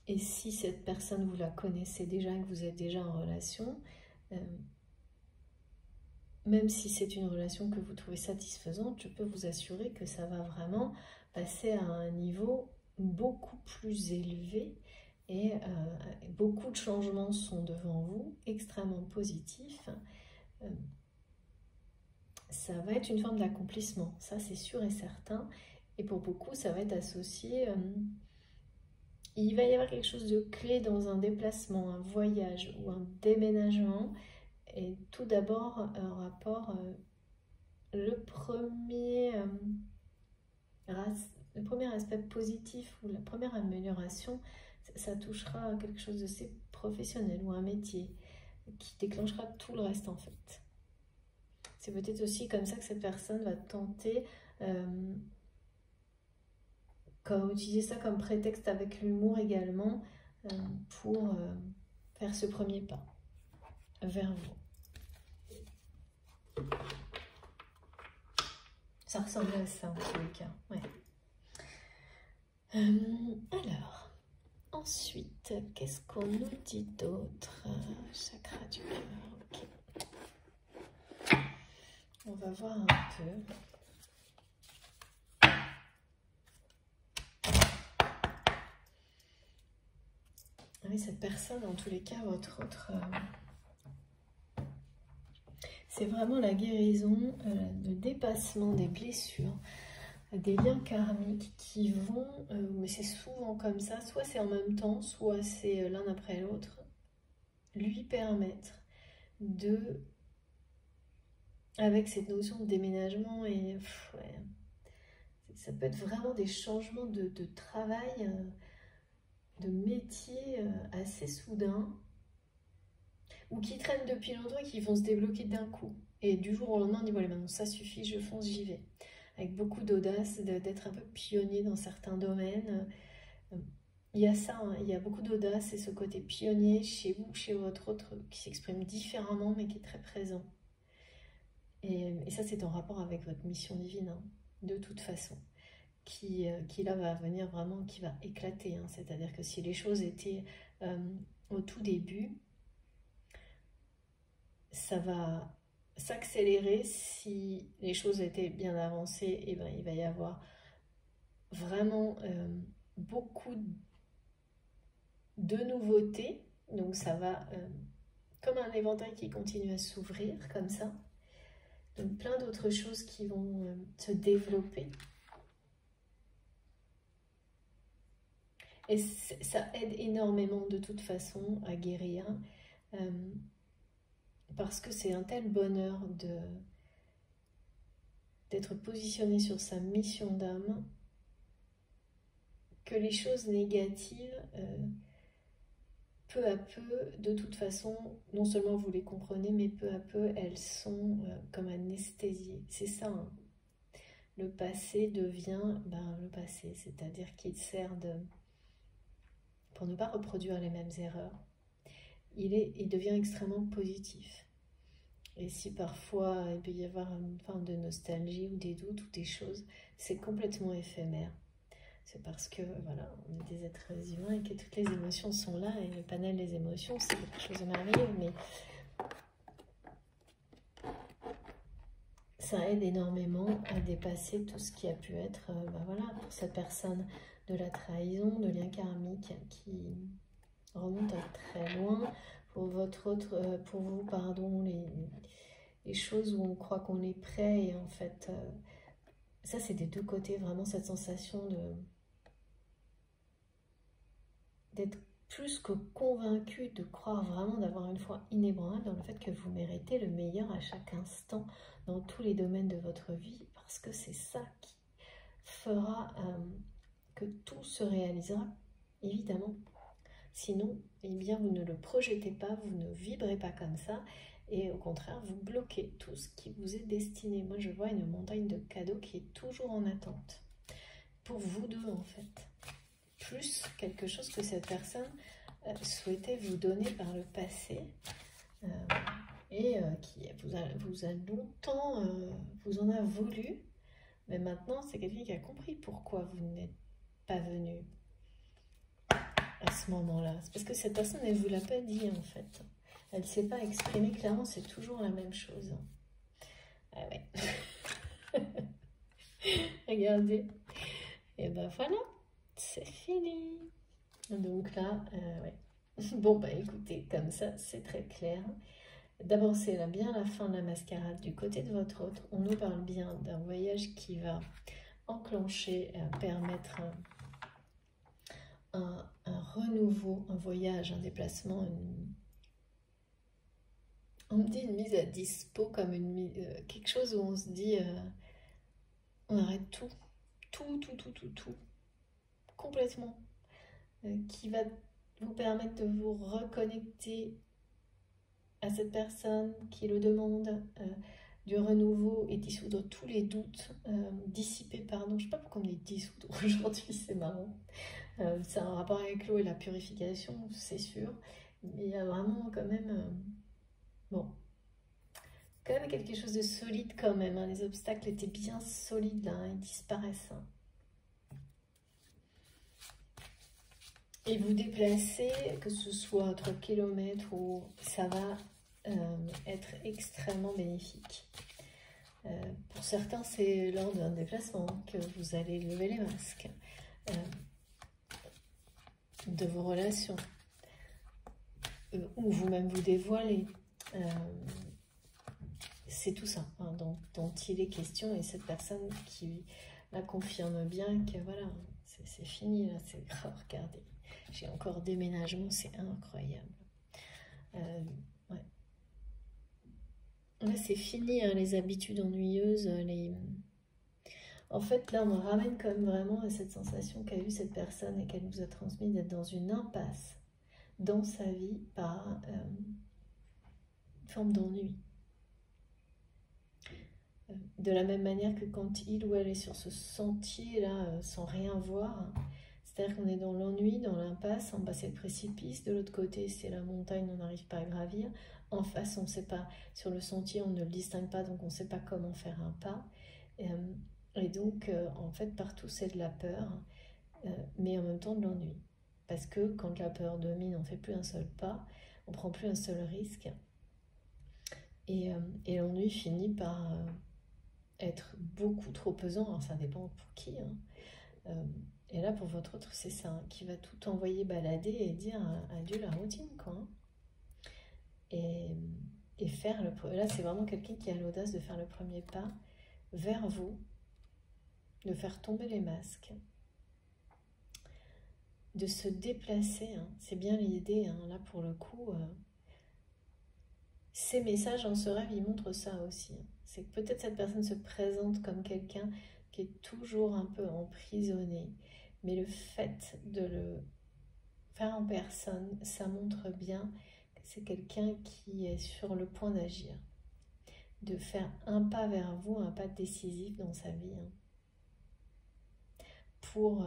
Et si cette personne, vous la connaissez déjà et que vous êtes déjà en relation, même si c'est une relation que vous trouvez satisfaisante, je peux vous assurer que ça va vraiment passer à un niveau beaucoup plus élevé et beaucoup de changements sont devant vous, extrêmement positifs. Ça va être une forme d'accomplissement, ça c'est sûr et certain. Et pour beaucoup, ça va être associé, il va y avoir quelque chose de clé dans un déplacement, un voyage ou un déménagement. Et tout d'abord, un rapport le premier aspect positif ou la première amélioration, ça touchera à quelque chose de assez professionnel ou un métier qui déclenchera tout le reste en fait. C'est peut-être aussi comme ça que cette personne va tenter utiliser ça comme prétexte avec l'humour également pour faire ce premier pas vers vous. Ça ressemble à ça en tous les cas. Ouais. Alors, ensuite, qu'est-ce qu'on nous dit d'autre? Chakra du cœur, ok. On va voir un peu. Oui, cette personne, en tous les cas, votre autre... c'est vraiment la guérison, le dépassement des blessures, des liens karmiques qui vont, mais c'est souvent comme ça, soit c'est en même temps, soit c'est l'un après l'autre, lui permettre de, avec cette notion de déménagement, et ouais, ça peut être vraiment des changements de travail, de métier assez soudains, ou qui traînent depuis longtemps et qui vont se débloquer d'un coup. Et du jour au lendemain, on dit voilà, maintenant ça suffit, je fonce, j'y vais. Avec beaucoup d'audace, d'être un peu pionnier dans certains domaines. Il y a ça, hein, il y a beaucoup d'audace et ce côté pionnier chez vous, chez votre autre, qui s'exprime différemment mais qui est très présent. Et ça, c'est en rapport avec votre mission divine, hein, de toute façon. Qui là va venir vraiment, qui va éclater. Hein. C'est-à-dire que si les choses étaient au tout début, ça va s'accélérer. Si les choses étaient bien avancées, et ben, il va y avoir vraiment beaucoup de nouveautés. Donc ça va, comme un éventail qui continue à s'ouvrir, comme ça. Donc plein d'autres choses qui vont se développer. Et ça aide énormément de toute façon à guérir. Parce que c'est un tel bonheur d'être positionné sur sa mission d'âme que les choses négatives, peu à peu, de toute façon, non seulement vous les comprenez, mais peu à peu, elles sont comme anesthésiées. C'est ça, hein. Le passé devient le passé, c'est-à-dire qu'il sert pour ne pas reproduire les mêmes erreurs. Il devient extrêmement positif. Et si parfois il peut y avoir une forme de nostalgie ou des doutes ou des choses, c'est complètement éphémère. C'est parce que voilà, on est des êtres humains et que toutes les émotions sont là et le panel des émotions, c'est quelque chose de merveilleux, mais ça aide énormément à dépasser tout ce qui a pu être, voilà, pour cette personne, de la trahison, de liens karmiques qui remontent à très loin. Pour votre autre, pour vous, pardon, les choses où on croit qu'on est prêt et en fait, ça c'est des deux côtés, vraiment cette sensation d'être plus que convaincu, de croire vraiment, d'avoir une foi inébranlable dans le fait que vous méritez le meilleur à chaque instant dans tous les domaines de votre vie, parce que c'est ça qui fera que tout se réalisera, évidemment. Sinon, eh bien, vous ne le projetez pas, vous ne vibrez pas comme ça, et au contraire, vous bloquez tout ce qui vous est destiné. Moi, je vois une montagne de cadeaux qui est toujours en attente. Pour vous deux, en fait. Plus quelque chose que cette personne souhaitait vous donner par le passé, et qui vous a longtemps, vous en a voulu, mais maintenant, c'est quelqu'un qui a compris pourquoi vous n'êtes pas venu à ce moment-là. C'est parce que cette personne, elle ne vous l'a pas dit, en fait. Elle ne s'est pas exprimée clairement, c'est toujours la même chose. Ah ouais. Regardez. Et ben voilà, c'est fini. Donc là, ouais. Bon, bah écoutez, comme ça, c'est très clair. D'abord, c'est là bien la fin de la mascarade du côté de votre autre. On nous parle bien d'un voyage qui va enclencher, permettre un renouveau, un voyage, un déplacement, On me dit une mise à dispo comme quelque chose où on se dit on arrête tout, tout, complètement, qui va vous permettre de vous reconnecter à cette personne qui le demande, du renouveau et dissoudre tous les doutes, dissiper, pardon, je sais pas pourquoi on me dit dissoudre aujourd'hui, c'est marrant. C'est un rapport avec l'eau et la purification, c'est sûr, mais il y a vraiment quand même, bon, quand même quelque chose de solide quand même, hein. Les obstacles étaient bien solides là, hein, ils disparaissent. Hein. Et vous déplacez, que ce soit 3 km ou ça va être extrêmement bénéfique. Pour certains, c'est lors d'un déplacement que vous allez lever les masques de vos relations ou vous-même vous dévoiler. C'est tout ça hein, dont il est question, et cette personne qui la confirme bien que voilà, c'est fini là, c'est oh, regardez, j'ai encore déménagement, c'est incroyable. Ouais. Là, c'est fini hein, les habitudes ennuyeuses, En fait, là, on me ramène quand même vraiment à cette sensation qu'a eue cette personne et qu'elle nous a transmis d'être dans une impasse dans sa vie par une forme d'ennui. De la même manière que quand il ou elle est sur ce sentier-là, sans rien voir, hein, c'est-à-dire qu'on est dans l'ennui, dans l'impasse, en bas c'est le précipice, de l'autre côté c'est la montagne, on n'arrive pas à gravir, en face on ne sait pas, sur le sentier on ne le distingue pas, donc on ne sait pas comment faire un pas, et donc en fait partout c'est de la peur, mais en même temps de l'ennui, parce que quand la peur domine, on ne fait plus un seul pas, on ne prend plus un seul risque, et l'ennui finit par être beaucoup trop pesant, alors ça dépend pour qui, hein. Et là pour votre autre c'est ça, hein, qui va tout envoyer balader et dire adieu la routine quoi, hein. Et faire là c'est vraiment quelqu'un qui a l'audace de faire le premier pas vers vous, de faire tomber les masques, de se déplacer, hein. C'est bien l'idée, hein, là pour le coup, ces messages en ce rêve ils montrent ça aussi, hein. C'est que peut-être cette personne se présente comme quelqu'un qui est toujours un peu emprisonné, mais le fait de le faire en personne, ça montre bien que c'est quelqu'un qui est sur le point d'agir, de faire un pas vers vous, un pas décisif dans sa vie, hein, pour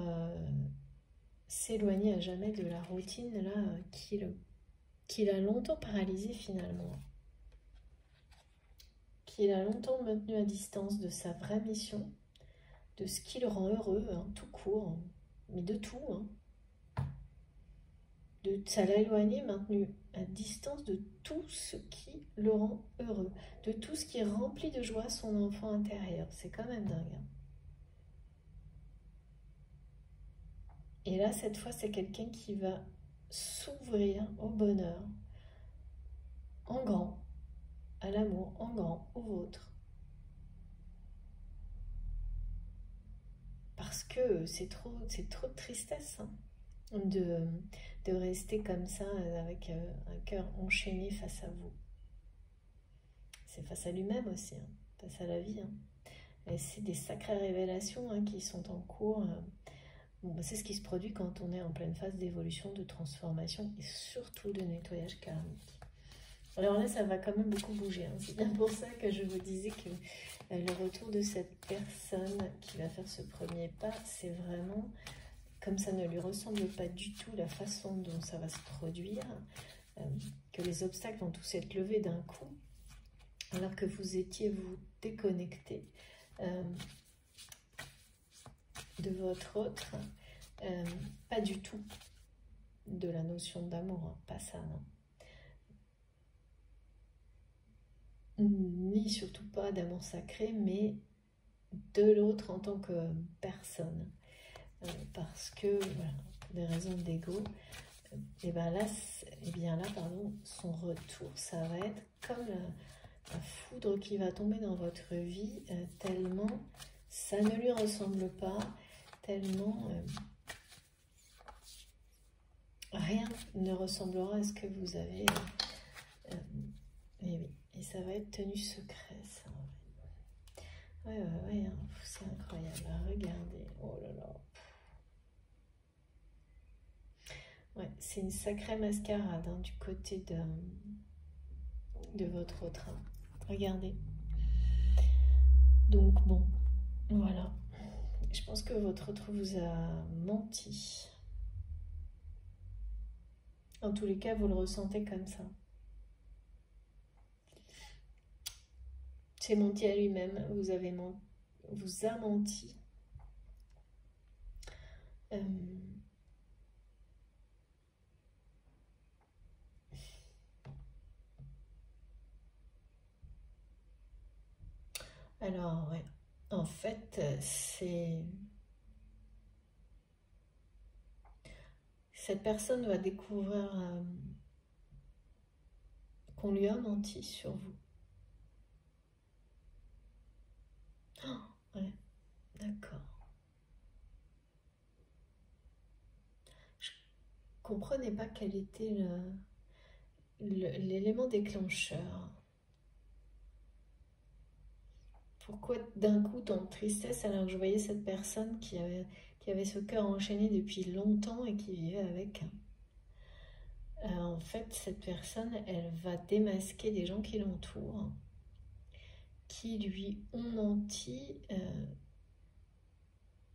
s'éloigner à jamais de la routine là qui l'a longtemps paralysé finalement, qui l'a longtemps maintenu à distance de sa vraie mission, de ce qui le rend heureux, hein, tout court, mais de tout, hein. Ça l'a éloigné, maintenu à distance de tout ce qui le rend heureux, de tout ce qui remplit de joie son enfant intérieur. C'est quand même dingue, hein. Et là, cette fois, c'est quelqu'un qui va s'ouvrir au bonheur, en grand, à l'amour, en grand, au vôtre. Parce que c'est trop de tristesse, hein, de rester comme ça avec un cœur enchaîné face à vous. C'est face à lui-même aussi, hein, face à la vie, hein. Et c'est des sacrées révélations hein, qui sont en cours. Bon, bah, c'est ce qui se produit quand on est en pleine phase d'évolution, de transformation et surtout de nettoyage karmique. Alors là, ça va quand même beaucoup bouger, hein. C'est bien pour ça que je vous disais que le retour de cette personne qui va faire ce premier pas, c'est vraiment, comme ça ne lui ressemble pas du tout la façon dont ça va se produire, que les obstacles vont tous être levés d'un coup, alors que vous étiez vous déconnecté de votre autre, pas du tout de la notion d'amour, hein, pas ça, non. Ni surtout pas d'amour sacré, mais de l'autre en tant que personne. Parce que, voilà, pour des raisons d'ego, et bien là, son retour, ça va être comme la foudre qui va tomber dans votre vie, tellement ça ne lui ressemble pas, tellement rien ne ressemblera à ce que vous avez Et oui, et ça va être tenu secret, ça. Ouais, hein, c'est incroyable. Regardez, oh là là. Ouais, c'est une sacrée mascarade hein, du côté de votre autre. Regardez. Donc bon, voilà. Je pense que votre autre vous a menti. En tous les cas, vous le ressentez comme ça. C'est menti à lui-même, vous a menti. Alors, ouais, en fait, cette personne va découvrir qu'on lui a menti sur vous. Oh, ouais, d'accord. Je comprenais pas quel était l'élément déclencheur. Pourquoi d'un coup tant de tristesse alors que je voyais cette personne qui avait ce cœur enchaîné depuis longtemps et qui vivait avec. En fait, cette personne, elle va démasquer des gens qui l'entourent, qui lui ont menti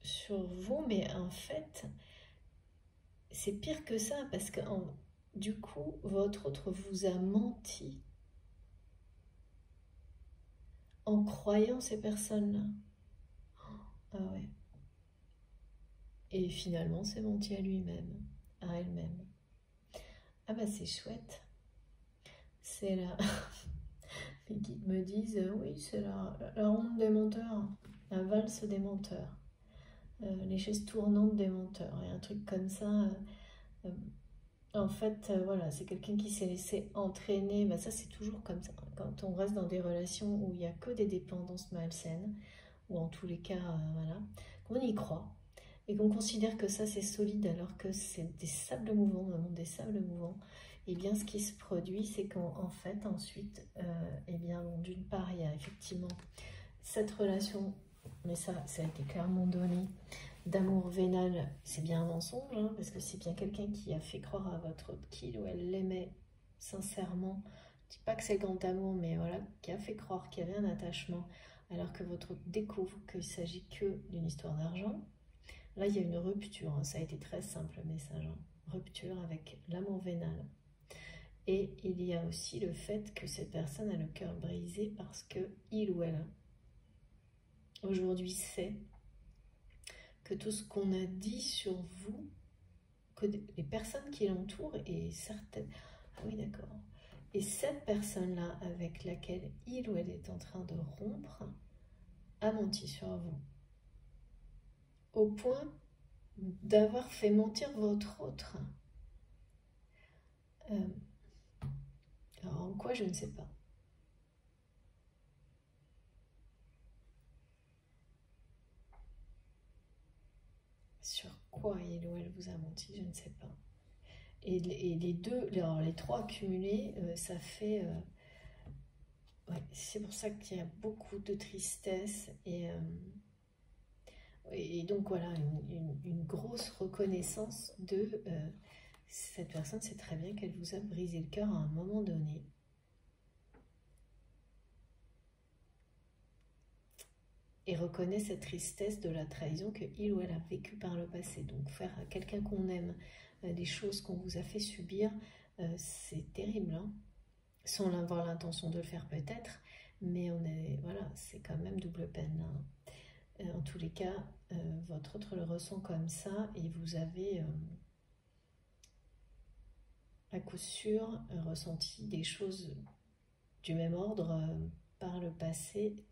sur vous, mais en fait, c'est pire que ça, parce que du coup, votre autre vous a menti en croyant ces personnes-là. Ah ouais. Et finalement, c'est menti à lui-même, à elle-même. Ah bah c'est chouette. C'est là. Les guides me disent, oui, c'est la ronde des menteurs, la valse des menteurs. Les chaises tournantes des menteurs, et un truc comme ça. En fait, voilà, c'est quelqu'un qui s'est laissé entraîner. Bah, ça, c'est toujours comme ça. Quand on reste dans des relations où il n'y a que des dépendances malsaines, ou en tous les cas, voilà, qu'on y croit, et qu'on considère que ça, c'est solide, alors que c'est des sables mouvants, vraiment des sables mouvants, et bien, ce qui se produit, c'est qu'en fait, ensuite, eh bien, bon, d'une part, il y a effectivement cette relation, mais ça a été clairement donné, d'amour vénal, c'est bien un mensonge, hein, parce que c'est bien quelqu'un qui a fait croire à votre autre qu'il ou elle l'aimait sincèrement. Je ne dis pas que c'est grand amour, mais voilà, qui a fait croire qu'il y avait un attachement, alors que votre autre découvre qu'il ne s'agit que d'une histoire d'argent. Là, il y a une rupture, hein, ça a été très simple le message, hein. Rupture avec l'amour vénal. Et il y a aussi le fait que cette personne a le cœur brisé parce que il ou elle, aujourd'hui, sait que tout ce qu'on a dit sur vous, que les personnes qui l'entourent et certaines... Ah oui, d'accord. Et cette personne-là avec laquelle il ou elle est en train de rompre a menti sur vous. Au point d'avoir fait mentir votre autre. Alors en quoi, je ne sais pas. Sur quoi il ou elle vous a menti, je ne sais pas. Et les deux, alors les trois cumulés, ça fait... ouais, c'est pour ça qu'il y a beaucoup de tristesse et donc voilà, une grosse reconnaissance de cette personne sait très bien qu'elle vous a brisé le cœur à un moment donné. Et reconnaît cette tristesse de la trahison que il ou elle a vécue par le passé. Donc faire à quelqu'un qu'on aime des choses qu'on vous a fait subir, c'est terrible, hein, sans avoir l'intention de le faire peut-être, mais voilà, c'est quand même double peine, hein. En tous les cas, votre autre le ressent comme ça et vous avez à coup sûr ressenti des choses du même ordre par le passé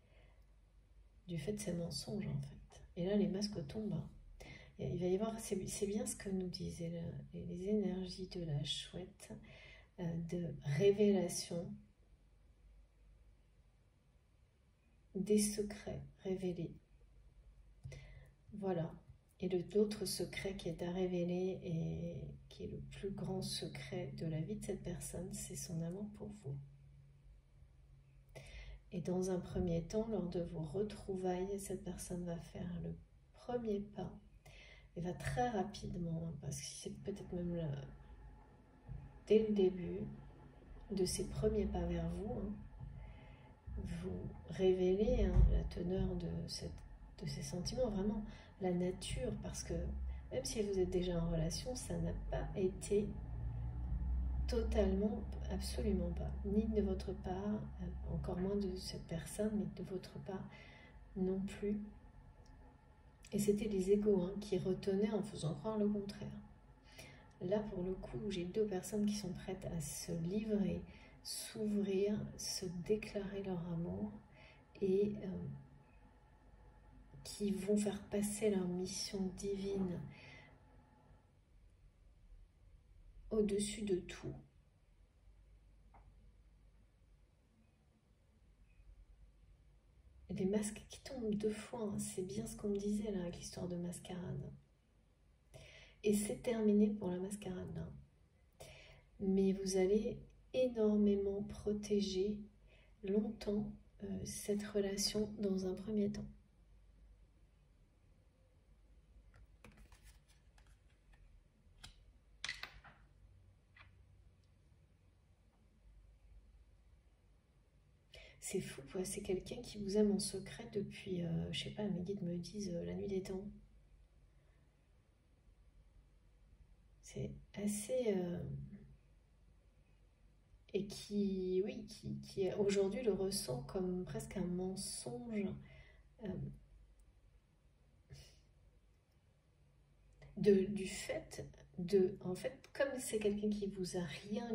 du fait de ces mensonges en fait. Et là les masques tombent. Et il va y avoir, c'est bien ce que nous disaient les énergies de la chouette, de révélation des secrets révélés. Voilà. Et l'autre secret qui est à révéler et qui est le plus grand secret de la vie de cette personne, c'est son amour pour vous. Et dans un premier temps, lors de vos retrouvailles, cette personne va faire le premier pas et va très rapidement, parce que c'est peut-être même là, dès le début de ses premiers pas vers vous, vous révéler la teneur de ces sentiments, vraiment la nature, parce que même si vous êtes déjà en relation, ça n'a pas été totalement, absolument pas, ni de votre part, encore moins de cette personne, mais de votre part non plus. Et c'était les égos qui retenaient en faisant croire le contraire. Là, pour le coup, j'ai deux personnes qui sont prêtes à se livrer, s'ouvrir, se déclarer leur amour et qui vont faire passer leur mission divine au-dessus de tout. Les masques qui tombent deux fois, c'est bien ce qu'on me disait là avec l'histoire de mascarade. Et c'est terminé pour la mascarade là. Mais vous allez énormément protéger longtemps cette relation dans un premier temps. C'est fou, c'est quelqu'un qui vous aime en secret depuis, je sais pas, mes guides me disent la nuit des temps. C'est assez... et qui, oui, qui aujourd'hui le ressent comme presque un mensonge du fait de... En fait, comme c'est quelqu'un qui vous a rien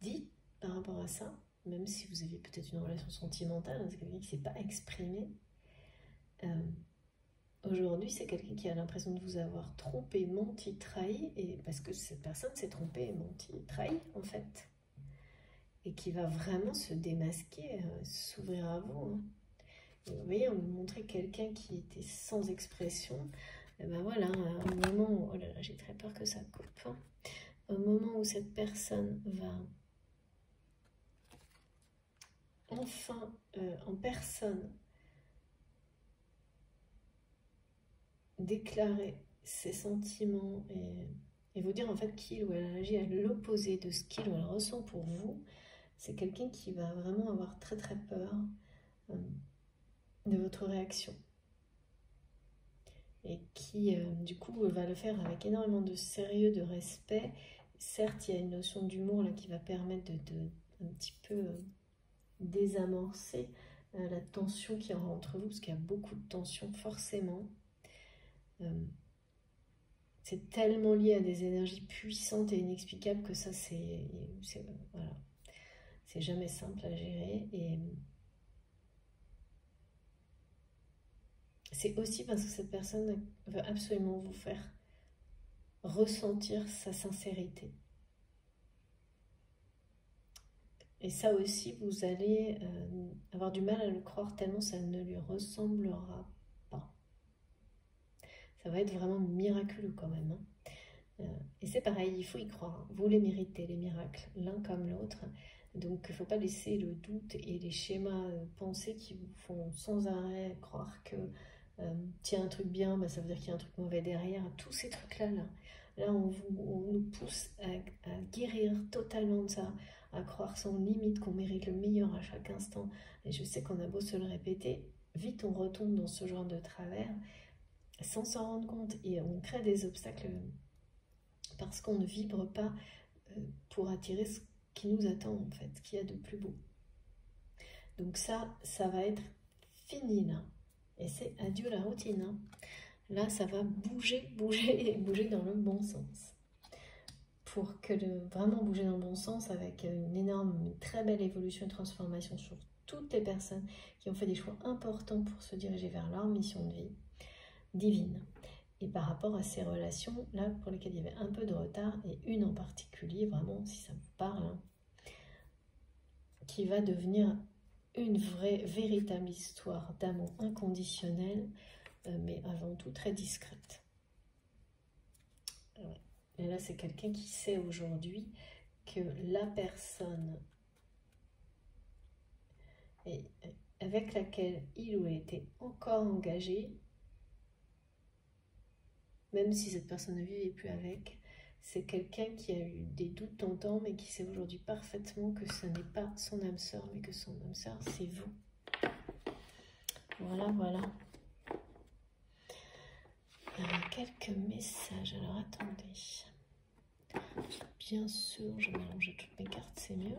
dit par rapport à ça, même si vous avez peut-être une relation sentimentale, c'est quelqu'un qui ne s'est pas exprimé, aujourd'hui c'est quelqu'un qui a l'impression de vous avoir trompé, menti, trahi, et parce que cette personne s'est trompée, menti, trahi en fait, et qui va vraiment se démasquer, s'ouvrir à vous. Et vous voyez, on nous montrait quelqu'un qui était sans expression. Et ben voilà, au moment où, oh là là, j'ai très peur que ça coupe. Au moment où cette personne va enfin en personne déclarer ses sentiments et vous dire en fait qu'il ou elle agit à l'opposé de ce qu'il ou elle ressent pour vous, c'est quelqu'un qui va vraiment avoir très très peur de votre réaction et qui du coup va le faire avec énormément de sérieux, de respect. Certes, il y a une notion d'humour là qui va permettre de un petit peu désamorcer la tension qu'il y aura entre vous, parce qu'il y a beaucoup de tension forcément. C'est tellement lié à des énergies puissantes et inexplicables que ça, voilà, c'est jamais simple à gérer. Et c'est aussi parce que cette personne veut absolument vous faire ressentir sa sincérité. Et ça aussi, vous allez avoir du mal à le croire tellement ça ne lui ressemblera pas. Ça va être vraiment miraculeux quand même. Et c'est pareil, il faut y croire. Vous les méritez, les miracles, l'un comme l'autre. Donc il ne faut pas laisser le doute et les schémas pensés qui vous font sans arrêt croire que tiens, un truc bien, bah, ça veut dire qu'il y a un truc mauvais derrière. Tous ces trucs-là, là on nous pousse à guérir totalement de ça, à croire sans limite qu'on mérite le meilleur à chaque instant. Et je sais qu'on a beau se le répéter, vite on retombe dans ce genre de travers sans s'en rendre compte et on crée des obstacles parce qu'on ne vibre pas pour attirer ce qui nous attend en fait, ce qu'il y a de plus beau. Donc ça va être fini là. Et c'est adieu la routine. Là, ça va bouger, bouger et bouger dans le bon sens. Pour que vraiment bouger dans le bon sens avec une énorme, une très belle évolution et transformation sur toutes les personnes qui ont fait des choix importants pour se diriger vers leur mission de vie divine. Et par rapport à ces relations, là, pour lesquelles il y avait un peu de retard, et une en particulier, vraiment, si ça vous parle, qui va devenir une vraie, véritable histoire d'amour inconditionnel, mais avant tout très discrète. Et là, c'est quelqu'un qui sait aujourd'hui que la personne et avec laquelle il ou elle était encore engagé, même si cette personne ne vivait plus avec, c'est quelqu'un qui a eu des doutes longtemps, mais qui sait aujourd'hui parfaitement que ce n'est pas son âme sœur, mais que son âme sœur, c'est vous. Voilà, voilà. Quelques messages, alors attendez. Bien sûr, je vais mélanger toutes mes cartes, c'est mieux.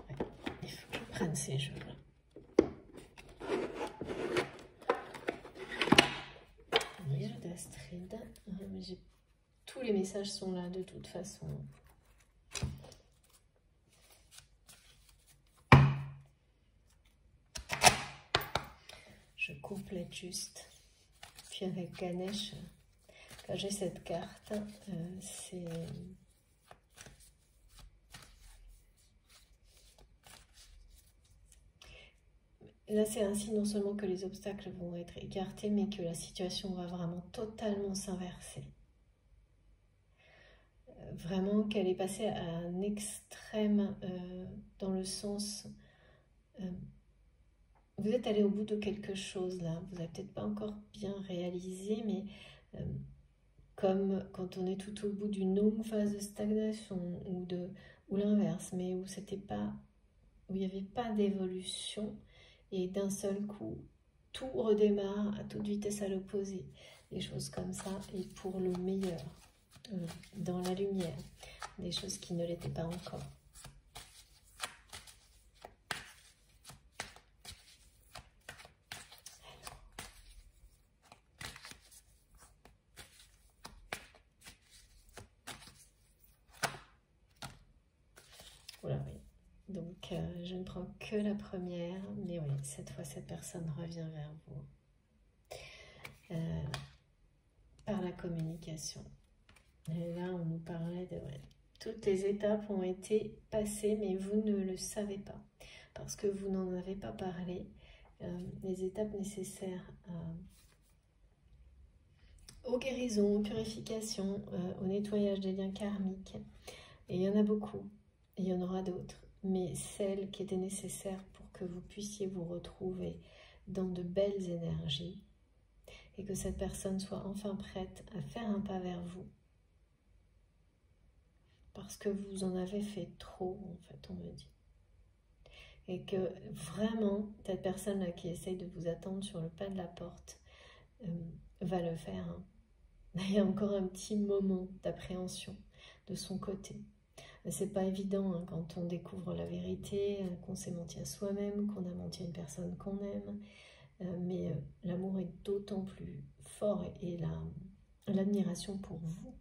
Ouais, il faut que je prenne ces jeux-là. Les jeux d'Astrid. Tous les messages sont là de toute façon. Je complète juste. Puis avec Ganesh, quand j'ai cette carte, c'est... Là, c'est ainsi non seulement que les obstacles vont être écartés, mais que la situation va vraiment totalement s'inverser. Vraiment qu'elle est passée à un extrême dans le sens... vous êtes allé au bout de quelque chose là, vous n'avez peut-être pas encore bien réalisé, mais comme quand on est tout au bout d'une longue phase de stagnation ou l'inverse, mais où c'était pas, où il n'y avait pas d'évolution et d'un seul coup tout redémarre à toute vitesse à l'opposé, des choses comme ça, et pour le meilleur, dans la lumière, des choses qui ne l'étaient pas encore. Voilà, oui. Donc, je ne prends que la première, mais oui, cette fois, cette personne revient vers vous. Par la communication. Et là, on nous parlait de... Ouais, toutes les étapes ont été passées, mais vous ne le savez pas, parce que vous n'en avez pas parlé. Les étapes nécessaires aux guérisons, aux purifications, au nettoyage des liens karmiques. Et il y en a beaucoup, il y en aura d'autres, mais celles qui étaient nécessaires pour que vous puissiez vous retrouver dans de belles énergies et que cette personne soit enfin prête à faire un pas vers vous. Parce que vous en avez fait trop, en fait, on me dit. Et que vraiment, cette personne-là qui essaye de vous attendre sur le pas de la porte va le faire. Hein. Il y a encore un petit moment d'appréhension de son côté. C'est pas évident hein, quand on découvre la vérité, qu'on s'est menti à soi-même, qu'on a menti à une personne qu'on aime. Mais l'amour est d'autant plus fort et l'admiration pour vous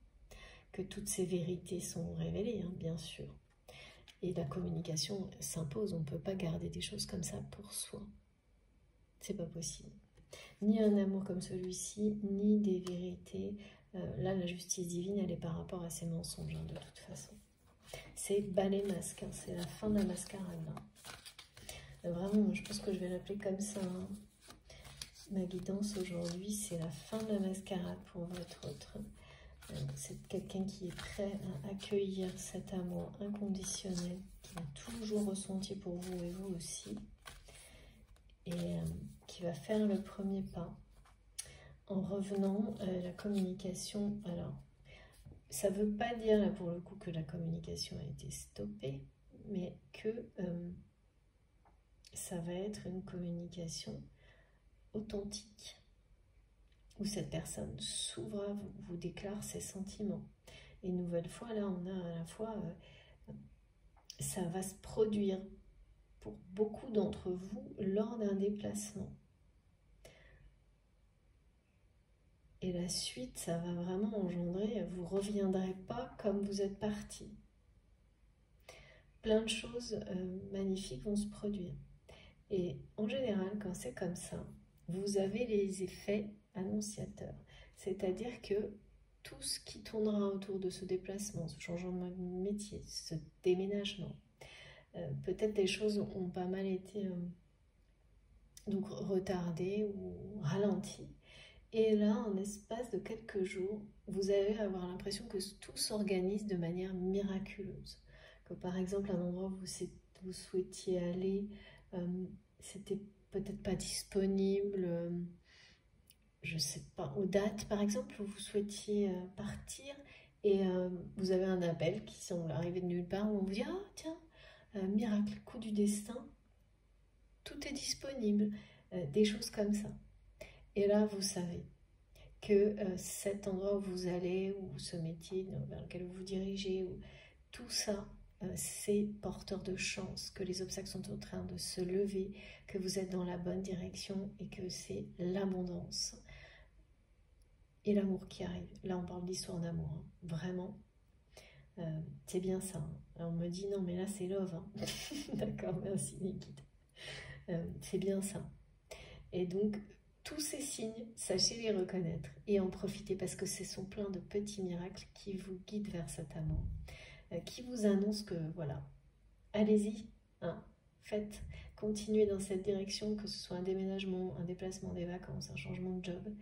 que toutes ces vérités sont révélées, hein, bien sûr. Et la communication s'impose, on ne peut pas garder des choses comme ça pour soi. C'est pas possible. Ni un amour comme celui-ci, ni des vérités. Là, la justice divine, elle est par rapport à ces mensonges, hein, de toute façon. C'est balai masque, hein, c'est la fin de la mascarade. Hein. Vraiment, je pense que je vais l'appeler comme ça. Hein. Ma guidance aujourd'hui, c'est la fin de la mascarade pour votre autre. C'est quelqu'un qui est prêt à accueillir cet amour inconditionnel qu'il a toujours ressenti pour vous et vous aussi, et qui va faire le premier pas en revenant à la communication. Alors, ça ne veut pas dire là pour le coup que la communication a été stoppée, mais que ça va être une communication authentique, où cette personne s'ouvre à vous, vous déclare ses sentiments. Et une nouvelle fois, là, on a à la fois, ça va se produire pour beaucoup d'entre vous lors d'un déplacement. Et la suite, ça va vraiment engendrer, vous ne reviendrez pas comme vous êtes parti. Plein de choses magnifiques vont se produire. Et en général, quand c'est comme ça, vous avez les effets annonciateurs. C'est-à-dire que tout ce qui tournera autour de ce déplacement, ce changement de métier, ce déménagement, peut-être des choses ont pas mal été donc retardées ou ralenties. Et là, en espace de quelques jours, vous allez avoir l'impression que tout s'organise de manière miraculeuse. Que par exemple, un endroit où vous souhaitiez aller, c'était peut-être pas disponible, je sais pas, aux dates par exemple où vous souhaitiez partir et vous avez un appel qui semble arriver de nulle part où on vous dit ah tiens, miracle, coup du destin, tout est disponible, des choses comme ça. Et là vous savez que cet endroit où vous allez, ou ce métier vers lequel vous vous dirigez, ou tout ça, c'est porteur de chance, que les obstacles sont en train de se lever, que vous êtes dans la bonne direction et que c'est l'abondance et l'amour qui arrive. Là, on parle d'histoire d'amour, hein. Vraiment, c'est bien ça. Hein. Alors, on me dit non, mais là, c'est love. Hein. D'accord, merci Nikita. C'est bien ça. Et donc, tous ces signes, sachez les reconnaître et en profiter parce que ce sont plein de petits miracles qui vous guident vers cet amour, qui vous annoncent que voilà, allez-y, hein, faites, continuez dans cette direction, que ce soit un déménagement, un déplacement, des vacances, un changement de job.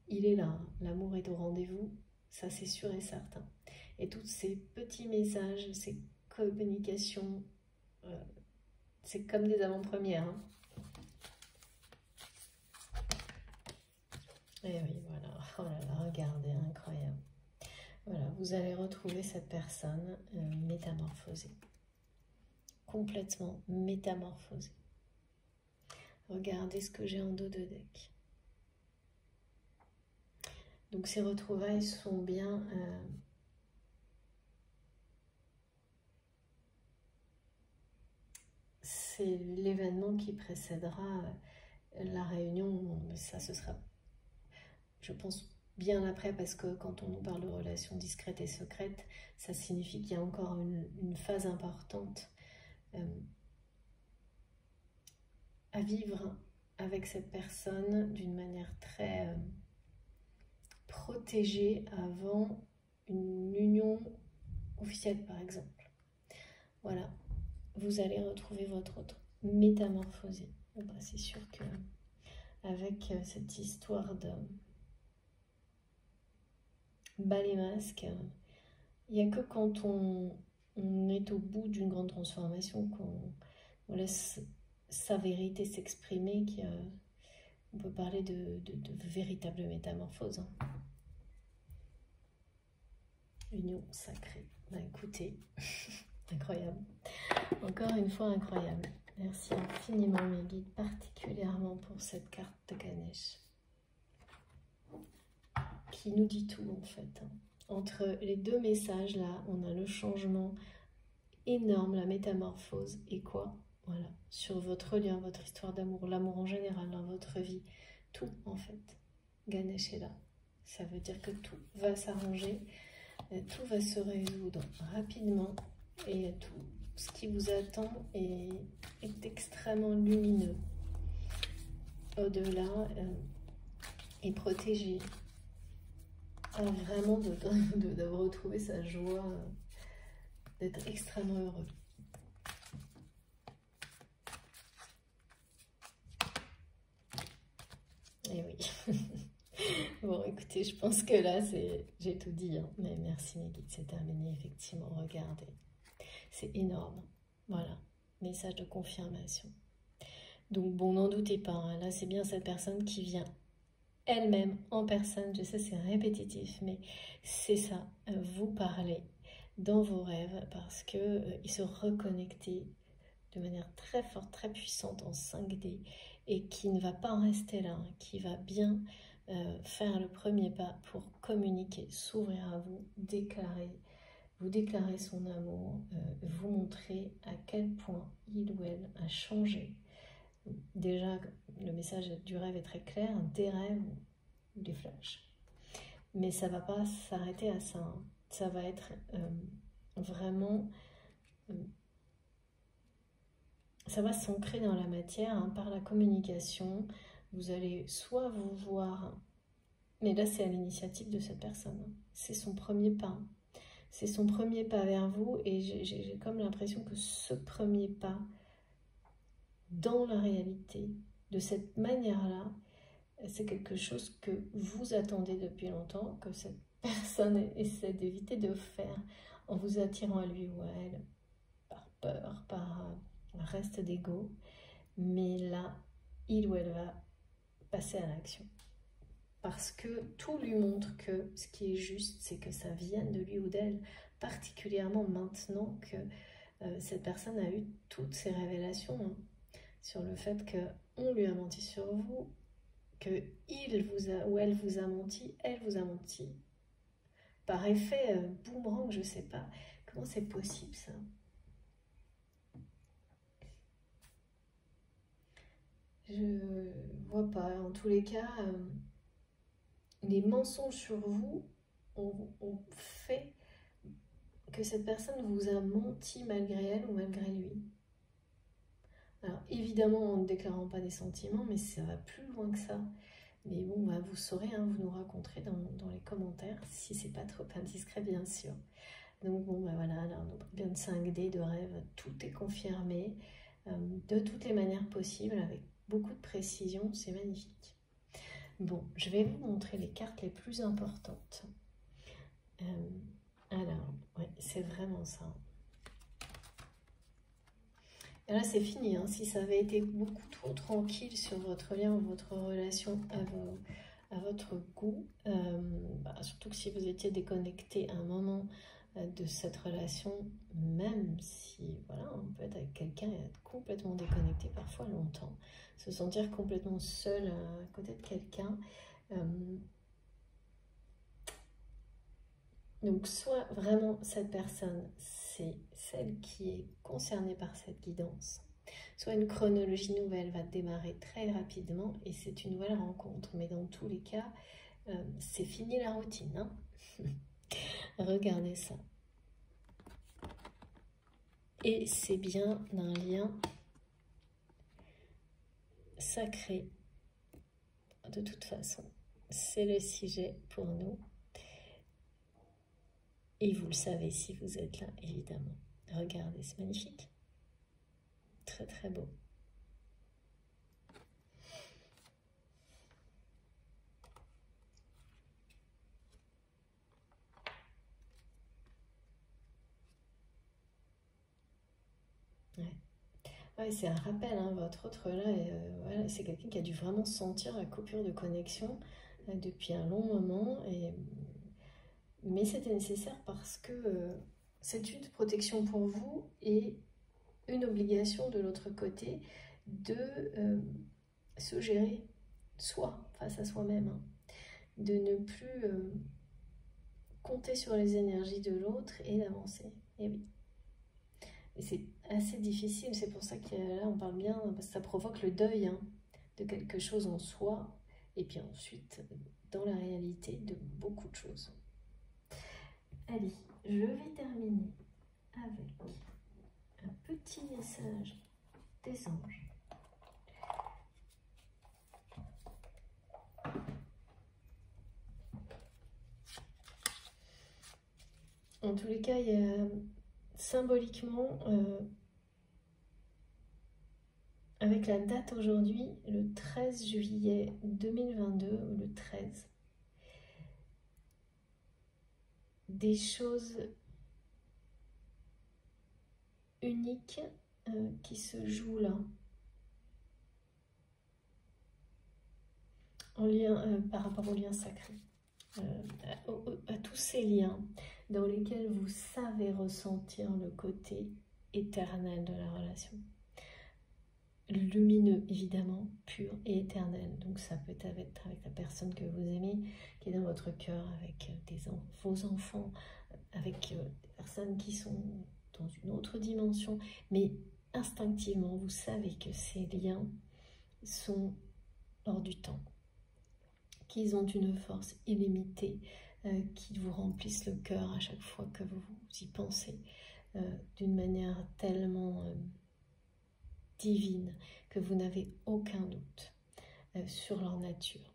Il est là, hein. L'amour est au rendez-vous, ça c'est sûr et certain. Et tous ces petits messages, ces communications, c'est comme des avant-premières. Hein. Et oui, voilà. Oh là là, regardez, incroyable. Voilà, vous allez retrouver cette personne métamorphosée. Complètement métamorphosée. Regardez ce que j'ai en dos de deck. Donc ces retrouvailles sont bien... c'est l'événement qui précédera la réunion. Mais ça, ce sera, je pense, bien après, parce que quand on nous parle de relations discrètes et secrètes, ça signifie qu'il y a encore une phase importante à vivre avec cette personne d'une manière très protégée avant une union officielle, par exemple. Voilà, vous allez retrouver votre autre métamorphosée. Bon, bah, c'est sûr que avec cette histoire de bas les masques, il n'y a que quand on est au bout d'une grande transformation qu'on laisse sa vérité s'exprimer, qu'on peut parler de véritable métamorphose. Hein. Union sacrée. Bah, écoutez, incroyable. Encore une fois, incroyable. Merci infiniment mes guides, particulièrement pour cette carte de Ganesh, qui nous dit tout en fait. Entre les deux messages là, on a le changement énorme, la métamorphose et quoi? Voilà, sur votre lien, votre histoire d'amour, l'amour en général dans votre vie, tout en fait. Ganesh est là. Ça veut dire que tout va s'arranger, tout va se résoudre rapidement et tout ce qui vous attend est extrêmement lumineux. Au-delà, et protégé. Vraiment de retrouver sa joie, d'être extrêmement heureux. Et oui. Bon, écoutez, je pense que là, j'ai tout dit. Hein. Mais merci mes guides, c'est terminé, effectivement. Regardez. C'est énorme. Voilà. Message de confirmation. Donc, bon, n'en doutez pas. Hein. Là, c'est bien cette personne qui vient elle-même en personne. Je sais, c'est répétitif, mais c'est ça. Vous parlez dans vos rêves parce qu'ils se reconnecter de manière très forte, très puissante en 5D et qui ne va pas en rester là, hein, qui va bien faire le premier pas pour communiquer, s'ouvrir à vous, vous déclarer son amour, vous montrer à quel point il ou elle a changé. Déjà, le message du rêve est très clair, des rêves ou des flashs. Mais ça ne va pas s'arrêter à ça. Hein. Ça va être vraiment... ça va s'ancrer dans la matière hein, par la communication. Vous allez soit vous voir... Mais là, c'est à l'initiative de cette personne. Hein. C'est son premier pas. C'est son premier pas vers vous. Et j'ai comme l'impression que ce premier pas, dans la réalité, de cette manière-là, c'est quelque chose que vous attendez depuis longtemps, que cette personne essaie d'éviter de faire en vous attirant à lui ou à elle, peur, par un reste d'ego. Mais là, il ou elle va passer à l'action. Parce que tout lui montre que ce qui est juste, c'est que ça vienne de lui ou d'elle, particulièrement maintenant que cette personne a eu toutes ces révélations, hein, sur le fait qu'on lui a menti sur vous, que il vous a ou elle vous a menti, elle vous a menti. Par effet boomerang, je sais pas. Comment c'est possible ça? Je vois pas. En tous les cas, les mensonges sur vous ont fait que cette personne vous a menti malgré elle ou malgré lui. Alors évidemment en ne déclarant pas des sentiments, mais ça va plus loin que ça. Mais bon, bah, vous saurez, hein, vous nous raconterez dans les commentaires, si c'est pas trop indiscret bien sûr. Donc bon, bah voilà, là, on a bien de 5D de rêve, tout est confirmé, de toutes les manières possibles, avec beaucoup de précision, c'est magnifique. Bon, je vais vous montrer les cartes les plus importantes. Alors, ouais, c'est vraiment ça. Et là, c'est fini, hein. Si ça avait été beaucoup trop tranquille sur votre lien ou votre relation à votre goût, surtout que si vous étiez déconnecté à un moment de cette relation, même si, voilà, on peut être avec quelqu'un et être complètement déconnecté parfois longtemps, se sentir complètement seul à côté de quelqu'un. Donc, soit vraiment cette personne, c'est celle qui est concernée par cette guidance, soit une chronologie nouvelle va démarrer très rapidement et c'est une nouvelle rencontre. Mais dans tous les cas, c'est fini la routine, hein. Regardez ça. Et c'est bien un lien sacré. De toute façon, c'est le sujet pour nous. Et vous le savez si vous êtes là, évidemment. Regardez, c'est magnifique. Très très beau. Ouais, c'est un rappel, hein, votre autre là, voilà, c'est quelqu'un qui a dû vraiment sentir la coupure de connexion depuis un long moment, mais c'était nécessaire parce que c'est une protection pour vous et une obligation de l'autre côté de se gérer soi, face à soi-même, hein, de ne plus compter sur les énergies de l'autre et d'avancer. Et oui. Et c'est assez difficile, c'est pour ça que là on parle bien, parce que ça provoque le deuil, hein, de quelque chose en soi, et puis ensuite dans la réalité de beaucoup de choses. Allez, je vais terminer avec un petit message des anges. En tous les cas, il y a symboliquement, avec la date aujourd'hui, le 13 juillet 2022, le 13, des choses uniques qui se jouent là, en lien, par rapport au lien sacré, à tous ces liens dans lesquels vous savez ressentir le côté éternel de la relation. Lumineux, évidemment, pur et éternel. Donc ça peut être avec la personne que vous aimez, qui est dans votre cœur, avec vos enfants, avec des personnes qui sont dans une autre dimension. Mais instinctivement, vous savez que ces liens sont hors du temps, qu'ils ont une force illimitée, qui vous remplissent le cœur à chaque fois que vous y pensez, d'une manière tellement divine que vous n'avez aucun doute sur leur nature.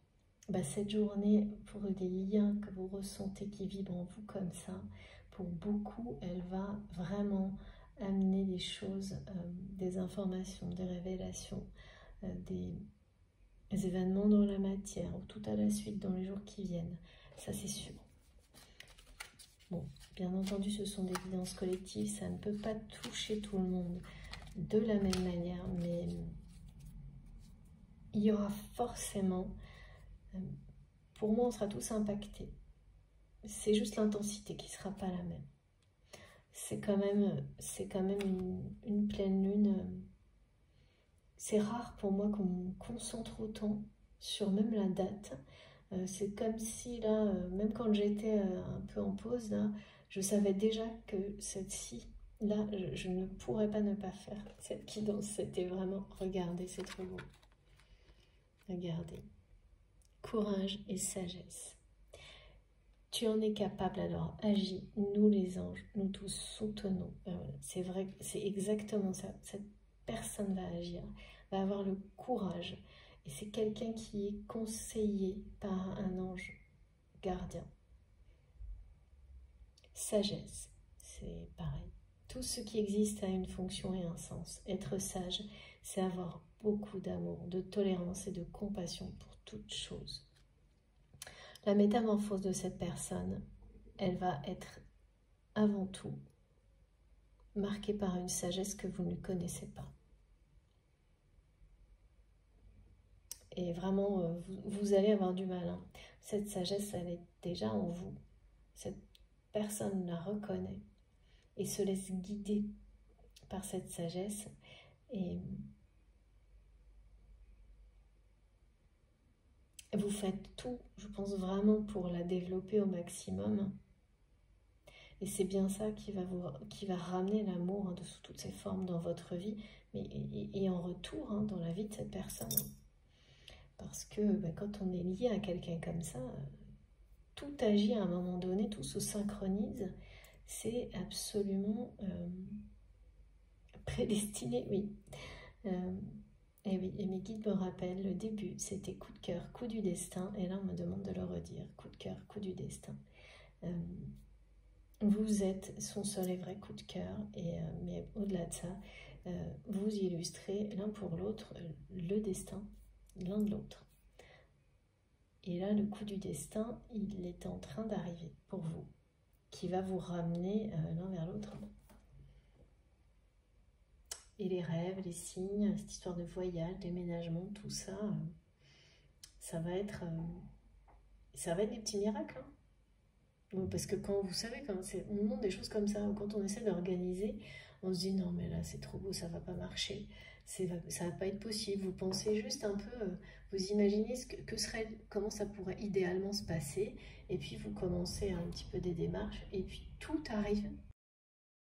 Cette journée, pour des liens que vous ressentez qui vibrent en vous comme ça, pour beaucoup, elle va vraiment amener des choses, des informations, des révélations, des événements dans la matière, ou tout à la suite dans les jours qui viennent. Ça, c'est sûr. Bon, bien entendu, ce sont des guidances collectives, ça ne peut pas toucher tout le monde de la même manière, mais il y aura forcément, pour moi, on sera tous impactés. C'est juste l'intensité qui ne sera pas la même. C'est quand même une pleine lune. C'est rare pour moi qu'on me concentre autant sur même la date. C'est comme si là, même quand j'étais un peu en pause, là, je savais déjà que celle-ci, là, je ne pourrais pas ne pas faire cette guidance. C'était vraiment, regardez, c'est trop beau. Regardez. Courage et sagesse. Tu en es capable, alors agis. Nous les anges, nous tous soutenons. C'est vrai, c'est exactement ça. Cette personne va agir, va avoir le courage. Et c'est quelqu'un qui est conseillé par un ange gardien. Sagesse, c'est pareil. Tout ce qui existe a une fonction et un sens. Être sage, c'est avoir beaucoup d'amour, de tolérance et de compassion pour toute chose. La métamorphose de cette personne, elle va être avant tout marquée par une sagesse que vous ne connaissez pas. Et vraiment, vous allez avoir du mal. Hein. Cette sagesse, elle est déjà en vous. Cette personne la reconnaît et se laisse guider par cette sagesse. Et vous faites tout, je pense vraiment, pour la développer au maximum. Et c'est bien ça qui va ramener l'amour hein, de sous toutes ses formes dans votre vie, mais, et en retour hein, dans la vie de cette personne. Parce que quand on est lié à quelqu'un comme ça, tout agit à un moment donné, tout se synchronise. C'est absolument prédestiné, oui. Et oui, et mes guides me rappellent, le début, c'était coup de cœur, coup du destin. Et là, on me demande de le redire, coup de cœur, coup du destin. Vous êtes son seul et vrai coup de cœur, mais au-delà de ça, vous illustrez l'un pour l'autre le destin l'un de l'autre. Et là, le coup du destin, il est en train d'arriver pour vous, qui va vous ramener l'un vers l'autre. Et les rêves, les signes, cette histoire de voyage, déménagement, tout ça, ça va être des petits miracles. Hein. Bon, parce que quand vous savez, quand on nous demande des choses comme ça, quand on essaie d'organiser, on se dit non mais là c'est trop beau, ça va pas marcher, ça va pas être possible. Vous pensez juste un peu, vous imaginez comment ça pourrait idéalement se passer, et puis vous commencez un petit peu des démarches, et puis tout arrive